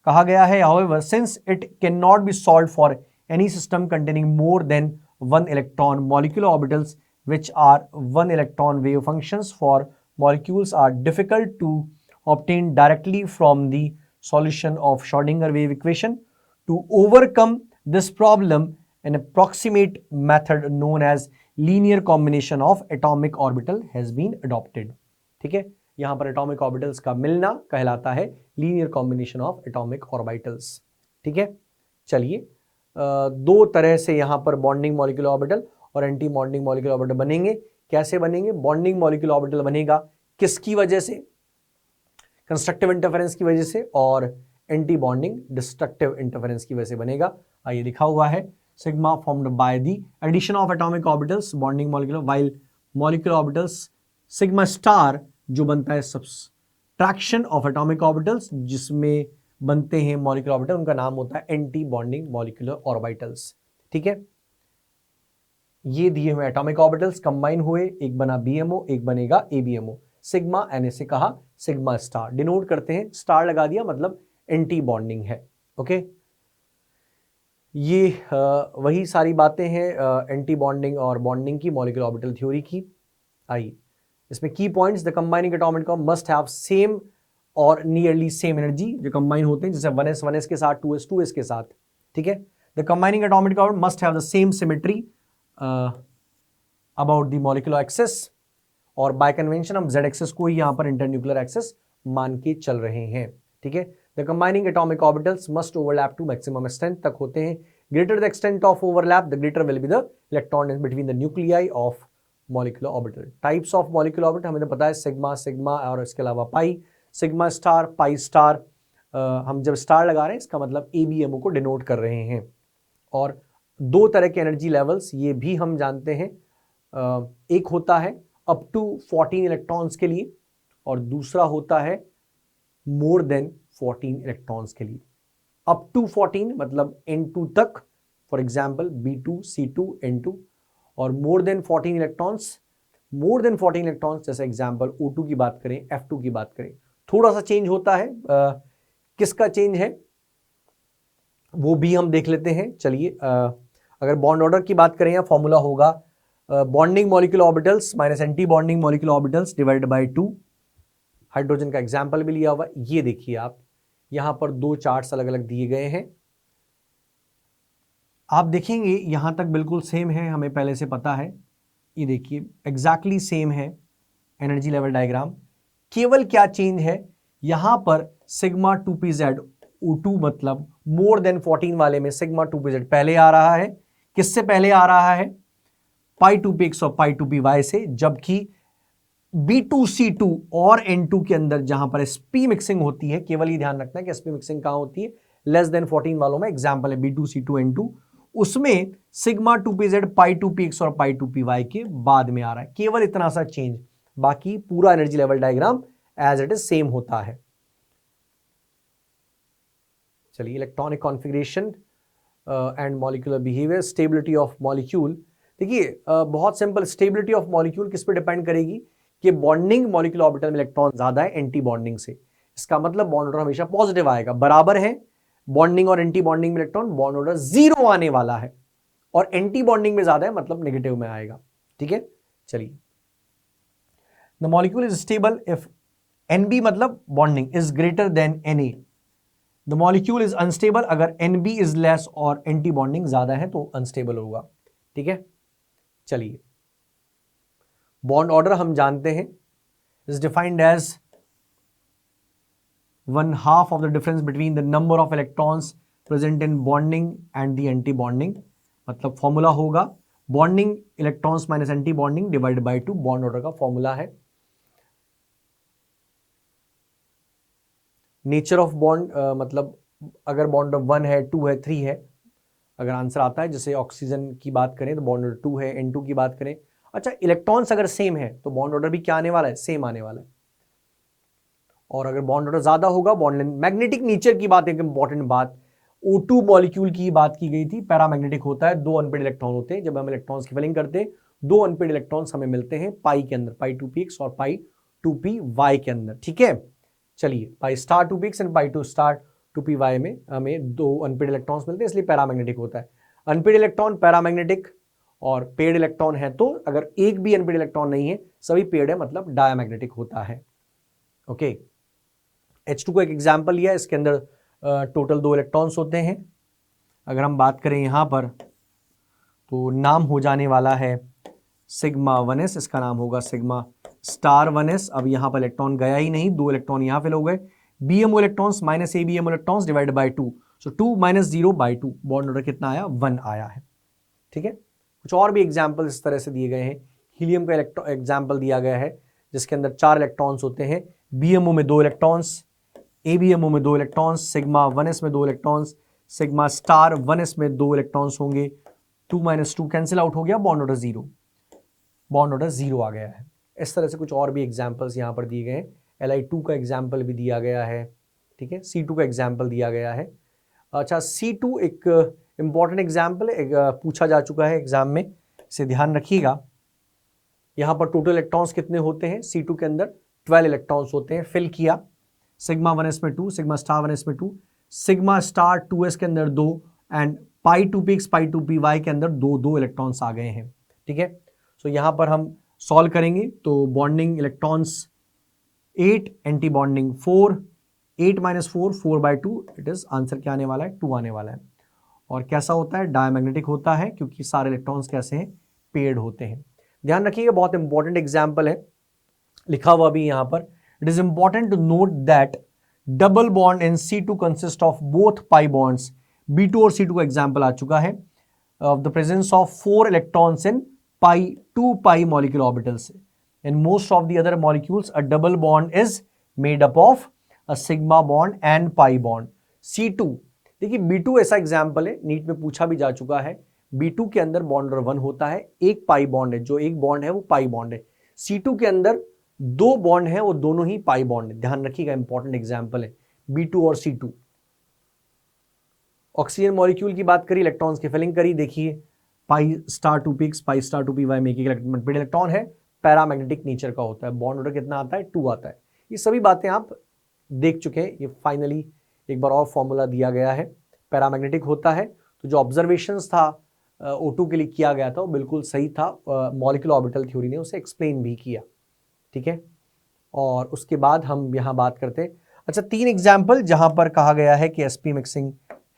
कहा गया है however since it cannot be solved for any system containing more than one electron, molecular orbitals which are one electron wave functions for molecules are difficult to obtain directly from the solution of Schrodinger wave equation. To overcome this problem, an approximate method known as linear combination of atomic orbital has been adopted. ठीक है, यहां पर atomic orbitals का मिलना कहलाता है linear combination of atomic orbitals. ठीक है, चलिए, दो तरह से यहां पर बॉन्डिंग मॉलिक्यूलर ऑर्बिटल और एंटी बॉन्डिंग मॉलिक्यूलर ऑर्बिटल बनेंगे। कैसे बनेंगे? बॉन्डिंग मॉलिक्यूलर ऑर्बिटल बनेगा किसकी वजह से? कंस्ट्रक्टिव इंटरफेरेंस की वजह से, और एंटी बॉन्डिंग डिस्ट्रक्टिव इंटरफेरेंस की वजह से बनेगा। आइए, लिखा हुआ है sigma formed by the addition of atomic orbitals bonding molecular, while molecular orbitals sigma star जो बनता है subtraction of atomic orbitals जिसमें बनते हैं molecular ऑर्बिटल, उनका नाम होता है एंटी बॉन्डिंग मॉलिक्यूलर ऑर्बिटल्स। ठीक है, ये दिए हुए एटॉमिक ऑर्बिटल्स कंबाइन हुए, एक बना BMO एक बनेगा ABMO। सिग्मा एन से कहा सिग्मा स्टार, डिनोट करते हैं, स्टार लगा दिया मतलब एंटी बॉन्डिंग है। ओके, ये वही सारी बातें हैं एंटी बॉन्डिंग और बॉन्डिंग की, मॉलिक्यूलर ऑर्बिटल थ्योरी की। आइए, इसमें की points, the combining atomic compound must have same और नियरली सेम एनर्जी, जो कंबाइन होते हैं जैसे 1s के साथ, 2s के साथ। ठीक है, the combining atomic compound must have the same symmetry about the molecular axis, और बाय कन्वेंशन हम जेड एक्सेस को ही यहां पर इंटरन्यूक्लियर एक्सेस मान के चल रहे हैं, ठीक है। The combining atomic orbitals must overlap to maximum extent तक होते हैं। Greater the extent of overlap the greater will be the electron in between the nuclei of molecular orbital. Types of molecular orbital हमें तो पता है, sigma, sigma और इसके अलावा pi, sigma star, pi star. हम जब स्टार लगा रहे हैं इसका मतलब ABMO को डिनोट कर रहे हैं। और दो तरह के एनर्जी लेवल्स ये भी हम जानते हैं, एक होता है अप टू 14 इलेक्ट्रॉन्स के लिए और दूसरा होता है मोर देन 14 इलेक्ट्रॉन्स के लिए। अप टू 14 मतलब N2 तक, for example B2, C2, N2, और more than 14 electrons, more than 14 electrons जैसे एग्जाम्पल O2 की बात करें, F2 की बात करें, थोड़ा सा चेंज होता है। किसका चेंज है वो भी हम देख लेते हैं। चलिए, अगर बॉन्ड ऑर्डर की बात करें या फॉर्मूला होगा bonding molecular orbitals minus anti bonding molecular orbitals divided by 2। Hydrogen का एग्जाम्पल भी लिया हुआ, ये देखिए आप, यहां पर दो चार्ट्स अलग अलग दिए गए हैं। आप देखेंगे यहां तक बिल्कुल सेम है, हमें पहले से पता है। ये देखिए एग्जैक्टली सेम है एनर्जी लेवल डायग्राम। केवल क्या चेंज है, यहां पर सिग्मा 2pz O2 मतलब मोर देन 14 वाले में सिग्मा 2pz पहले आ रहा है। किससे पहले आ रहा है? पाई 2px और पाई 2py से। जबकि B2C2 और N2 के अंदर जहां पर sp मिक्सिंग होती है, केवल ये ध्यान रखना है कि sp मिक्सिंग कहां होती है, लेस देन 14 वालों में। एग्जांपल है B2C2 N2, उसमें सिग्मा 2pz पाई 2px और पाई 2py के बाद में आ रहा है। केवल इतना सा चेंज, बाकी पूरा energy level diagram as it is same होता है। चलिए, electronic configuration and molecular behaviour, stability of molecule. देखिए बहुत सिंपल, स्टेबिलिटी ऑफ मॉलिक्यूल किस पे डिपेंड करेगी कि बॉन्डिंग मॉलिक्यूलर ऑर्बिटल में इलेक्ट्रॉन ज्यादा है एंटी बॉन्डिंग से। इसका मतलब बॉन्ड ऑर्डर हमेशा पॉजिटिव आएगा। बराबर है बॉन्डिंग और एंटी बॉन्डिंग में इलेक्ट्रॉन, बॉन्ड ऑर्डर 0 आने वाला है। और एंटी बॉन्डिंग में ज्यादा है मतलब नेगेटिव में आएगा, ठीक है। चलिए, the molecule is stable if NB मतलब bonding is greater than NA। The molecule is unstable अगर NB इज लेस और एंटी बॉन्डिंग ज्यादा है तो अनस्टेबल होगा, ठीक है। चलिए, बॉन्ड ऑर्डर हम जानते हैं, is defined as 1/2 of the difference between the number of electrons present in bonding and the anti bonding। मतलब फॉर्मूला होगा bonding electrons minus anti bonding divide by 2, bond order का फॉर्मूला है। Nature of bond मतलब अगर bond order 1 है, 2 है, 3 है, अगर आंसर आता है, जैसे ऑक्सीजन की बात करें तो बॉन्ड ऑर्डर 2 है, N2 की बात करें। अच्छा, इलेक्ट्रॉन्स अगर सेम है तो बॉन्ड ऑर्डर भी क्या आने वाला है? सेम आने वाला है। और अगर बॉन्ड ऑर्डर ज्यादा होगा, बॉन्ड लेंथ, मैग्नेटिक नेचर की बात, एक इंपॉर्टेंट बात, O2 मॉलिक्यूल की बात की गई थी, पैरामैग्नेटिक होता है, 2 अनपेड इलेक्ट्रॉन होते हैं। जब हम इलेक्ट्रॉन्स की फिलिंग करते हैं 2 अनपेड इलेक्ट्रॉन्स हमें मिलते हैं पाई के अंदर, पाई 2px और पाई 2py के अंदर, ठीक है। चलिए, pi star 2px and pi 2 star 2py में हमें 2 अनपेड इलेक्ट्रॉन्स मिलते हैं, इसलिए पैरामैग्नेटिक होता है। अनपेड इलेक्ट्रॉन पैरामैग्नेटिक और पेड इलेक्ट्रॉन है तो अगर एक भी अनपेड इलेक्ट्रॉन नहीं है, सभी पेड है, मतलब डायमैग्नेटिक होता है, ओके। H2 को एक एग्जाम्पल लिया, इसके अंदर टोटल 2 इलेक्ट्रॉन्स होते हैं। अगर हम बात करें यहां पर तो नाम हो जाने वाला है सिग्मा 1s, इसका नाम होगा सिग्मा स्टार 1s। अब यहां पर इलेक्ट्रॉन गया ही नहीं, 2 इलेक्ट्रॉन यहां फिल हो गए। BMO electrons minus ABMO electrons divide by 2, so 2 - 0 by 2, bond order कितना आया? 1 आया है, ठीक है। कुछ और भी एग्जाम्पल इस तरह से दिए गए हैं। हीलियम का एग्जाम्पल दिया गया है जिसके अंदर 4 इलेक्ट्रॉन्स होते हैं, BMO में 2 इलेक्ट्रॉन्स, ABMO में 2 इलेक्ट्रॉन्स, सिग्मा 1s में 2 इलेक्ट्रॉन्स, सिग्मा स्टार 1s में 2 इलेक्ट्रॉन्स होंगे। 2 - 2 कैंसिल आउट हो गया, बॉन्ड ऑर्डर 0, बॉन्ड ऑर्डर 0 आ गया है। इस तरह से कुछ और भी एग्जाम्पल्स यहाँ पर दिए गए हैं। Li2 का एग्जाम्पल भी दिया गया है, ठीक है। C2 का एग्जाम्पल दिया गया है। अच्छा, C2 एक इंपॉर्टेंट एग्जाम्पल है, पूछा जा चुका है एग्जाम में, इसे ध्यान रखिएगा। यहाँ पर टोटल इलेक्ट्रॉन्स कितने होते हैं? C2 के अंदर 12 इलेक्ट्रॉन्स होते हैं, फिल किया। सिग्मा 1s में 2, सिग्मा स्टार 1s में 2, सिग्मा स्टार 2s के अंदर 2 and pi 2px pi 2py के अंदर 2 इलेक्ट्रॉन्स आ गए हैं, ठीक है। सो यहाँ पर हम सॉल्व करेंगे तो bonding electrons 8, anti bonding 4, 8 - 4, 4/2, it is answer क्या आने वाला है? 2 आने वाला है। और कैसा होता है? डायमैग्नेटिक होता है, क्योंकि सारे इलेक्ट्रॉन्स कैसे हैं? पेड होते हैं। ध्यान रखिएगा, बहुत इंपॉर्टेंट एग्जाम्पल है। लिखा हुआ भी यहाँ पर, it is important to note that double bond in C2 consist of both pi bonds. B2 और C2 का एग्जाम्पल आ चुका है of the presence of 4 electrons in pi 2 pi molecule orbitals. In most of the other molecules a double bond is made up of a sigma bond and pi bond. C2 देखिए, B2 ऐसा example है, NEET में पूछा भी जा चुका है। B2 के अंदर बॉन्ड नंबर 1 होता है, एक पाई बॉन्ड है, जो एक बॉन्ड है वो पाई बॉन्ड है। C2 के अंदर 2 बॉन्ड है, वो दोनों ही पाई बॉन्ड है। ध्यान रखिएगा, इंपॉर्टेंट एग्जाम्पल है B2 और C2। ऑक्सीजन मॉलिक्यूल की बात करी, इलेक्ट्रॉन्स की फिलिंग करी, देखिए pi star 2p pi star 2p में एक इलेक्ट्रॉन है, पैरामैग्नेटिक नेचर का होता है, बॉन्ड ऑर्डर कितना आता है 2 आता है। ये सभी बातें आप देख चुके हैं। ये फाइनली एक बार और फॉर्मूला दिया गया है, पैरामैग्नेटिक होता है। तो जो ऑब्जर्वेशंस था O2 के लिए किया गया था वो बिल्कुल सही था, मॉलिक्यूलर ऑर्बिटल थ्योरी ने उसे एक्सप्लेन भी किया, ठीक है। और उसके बाद हम यहाँ बात करते हैं, अच्छा 3 एग्जाम्पल जहां पर कहा गया है कि sp मिक्सिंग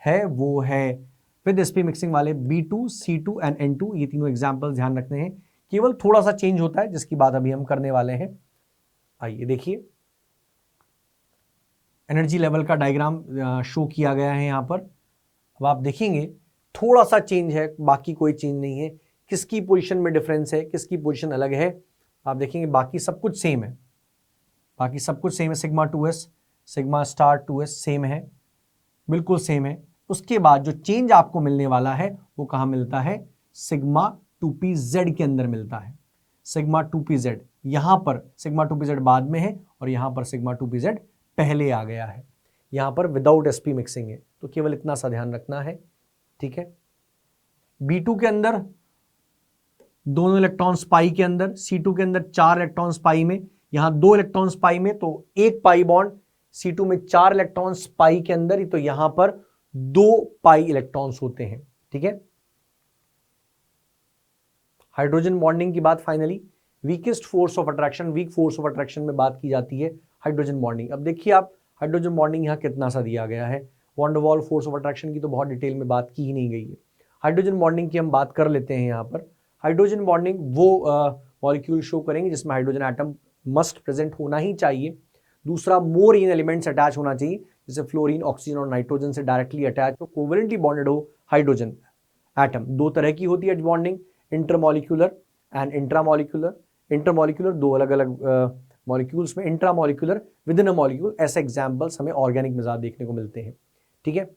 है, वो है विद sp मिक्सिंग वाले B2, C2 एंड N2। ये तीनों एग्जाम्पल ध्यान रखने हैं, केवल थोड़ा सा चेंज होता है जिसकी बात अभी हम करने वाले हैं। आइए देखिए, एनर्जी लेवल का डायग्राम शो किया गया है यहाँ पर। अब आप देखेंगे थोड़ा सा चेंज है, बाकी कोई चेंज नहीं है। किसकी पोजीशन में डिफरेंस है, किसकी पोजीशन अलग है, आप देखेंगे बाकी सब कुछ सेम है, बाकी सब कुछ सेम है। Sigma 2s, sigma star 2s same है, बिल्कुल सेम है। उसके बाद जो चेंज आपको मिलने वाला है वो कहाँ मिलता है, सिग्मा 2pz के अंदर मिलता है। सिग्मा 2pz, यहां पर सिग्मा 2pz बाद में है और यहां पर सिग्मा 2pz पहले आ गया है। यहां पर विदाउट sp मिक्सिंग है, तो केवल इतना सा ध्यान रखना है, ठीक है। B2 के अंदर दोनों इलेक्ट्रॉन्स पाई के अंदर, C2 के अंदर 4 इलेक्ट्रॉन्स पाई में, यहां 2 इलेक्ट्रॉन्स पाई में, तो एक पाई बॉन्ड। C2 में 4 इलेक्ट्रॉन्स पाई के अंदर, तो यहां पर 2 पाई इलेक्ट्रॉन्स होते हैं, ठीक है। हाइड्रोजन बॉन्डिंग की बात finally, weakest force of attraction, weak force of attraction में बात की जाती है हाइड्रोजन बॉन्डिंग। अब देखिए आप, हाइड्रोजन बॉन्डिंग यहां कितना सा दिया गया है। Von der wall force of attraction की तो बहुत डिटेल में बात की ही नहीं गई है, हाइड्रोजन बॉन्डिंग की हम बात कर लेते हैं। यहाँ पर हाइड्रोजन बॉन्डिंग वो मॉलिक्यूल शो करेंगे जिसमें हाइड्रोजन एटम मस्ट प्रेजेंट होना ही चाहिए। दूसरा, मोर इन एलिमेंट्स अटैच होना चाहिए, जैसे फ्लोरीन, ऑक्सीजन और नाइट्रोजन से डायरेक्टली अटैच हो, कोवेलेंटली बॉन्डेड हो हाइड्रोजन एटम। 2 तरह की होती है bonding, intermolecular and intramolecular. Intermolecular 2 अलग अलग मॉलिक्यूल्स में, intramolecular with in a molecule. ऐसे एग्जांपल्स हमें ऑर्गेनिक में ज़्यादा देखने को मिलते हैं, ठीक है।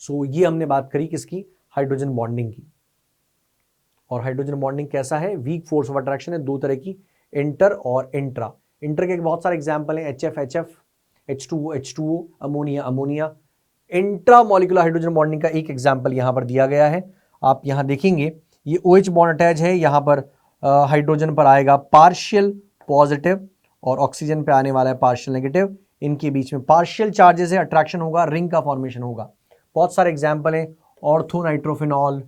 सो ये हमने बात करी किसकी, हाइड्रोजन बॉन्डिंग की। और हाइड्रोजन बॉन्डिंग कैसा है, वीक फोर्स ऑफ अट्रैक्शन है, 2 तरह की, इंटर और इंट्रा। इंटर के बहुत सारे एग्जाम्पल हैं, HF HF, H2O H2O, ammonia ammonia. Intra molecular hydrogen bonding का एक एग्जाम्पल यहाँ पर दिया गया है, आप यहाँ देखेंगे ये OH बॉन्ड अटैच है, यहाँ पर हाइड्रोजन पर आएगा पार्शियल पॉजिटिव और ऑक्सीजन पे आने वाला है पार्शियल नेगेटिव। इनके बीच में पार्शियल चार्जेस है, अट्रैक्शन होगा, रिंग का फॉर्मेशन होगा। बहुत सारे एग्जाम्पल हैं, ऑर्थो नाइट्रोफिनॉल,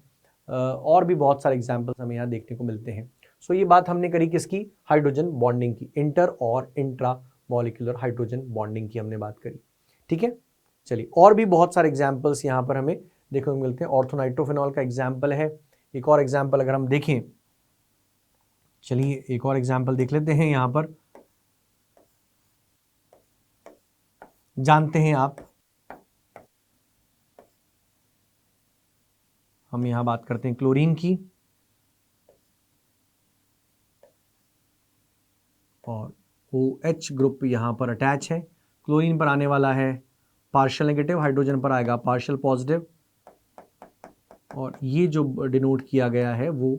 और भी बहुत सारे एग्जाम्पल्स हमें यहाँ देखने को मिलते हैं। सो ये बात हमने करी किसकी, हाइड्रोजन बॉन्डिंग की, इंटर और इंट्रा मॉलिक्यूलर हाइड्रोजन बॉन्डिंग की हमने बात करी, ठीक है। चलिए, और भी बहुत सारे एग्जाम्पल्स यहाँ पर हमें देखने को मिलते हैं। ऑर्थो नाइट्रोफिनॉल का एग्जाम्पल है, एक और एग्जाम्पल अगर हम देखें, चलिए एक और एग्जाम्पल देख लेते हैं। यहाँ पर जानते हैं आप, हम यहाँ बात करते हैं क्लोरीन की, और OH ग्रुप यहाँ पर अटैच है। क्लोरीन पर आने वाला है पार्शियल नेगेटिव, हाइड्रोजन पर आएगा पार्शियल पॉजिटिव, और ये जो डिनोट किया गया है वो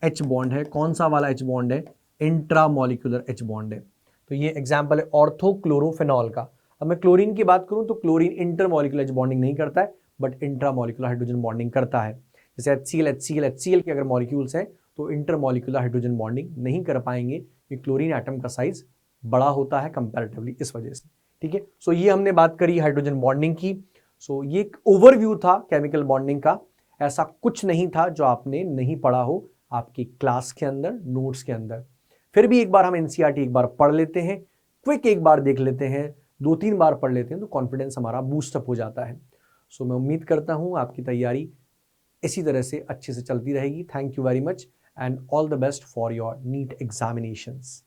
H बॉन्ड है। कौन सा वाला H बॉन्ड है, इंट्रामॉलिक्यूलर H बॉन्ड है। तो ये एग्जाम्पल है ऑर्थोक्लोरोफिनॉल का। अब मैं क्लोरीन की बात करूं तो क्लोरीन इंटरमॉलिक्यूलर H बॉन्डिंग नहीं करता है, बट इंट्रामॉलिक्यूलर हाइड्रोजन बॉन्डिंग करता है। जैसे HCl के अगर मॉलिक्यूल्स हैं तो इंटरमॉलिक्यूलर हाइड्रोजन बॉन्डिंग नहीं कर पाएंगे, कि क्लोरीन एटम का साइज बड़ा होता है कंपैरेटिवली, इस वजह से, ठीक है। सो ये हमने बात करी हाइड्रोजन बॉन्डिंग की। सो ये एक ओवरव्यू था केमिकल बॉन्डिंग का, ऐसा कुछ नहीं था जो आपने नहीं पढ़ा हो आपकी क्लास के अंदर, नोट्स के अंदर। फिर भी एक बार हम NCERT एक बार पढ़ लेते हैं, क्विक एक बार देख लेते हैं, 2-3 बार पढ़ लेते हैं, तो कॉन्फिडेंस हमारा बूस्टअप हो जाता है। सो मैं उम्मीद करता हूं आपकी तैयारी इसी तरह से अच्छे से चलती रहेगी। Thank you very much and all the best for your NEET examinations.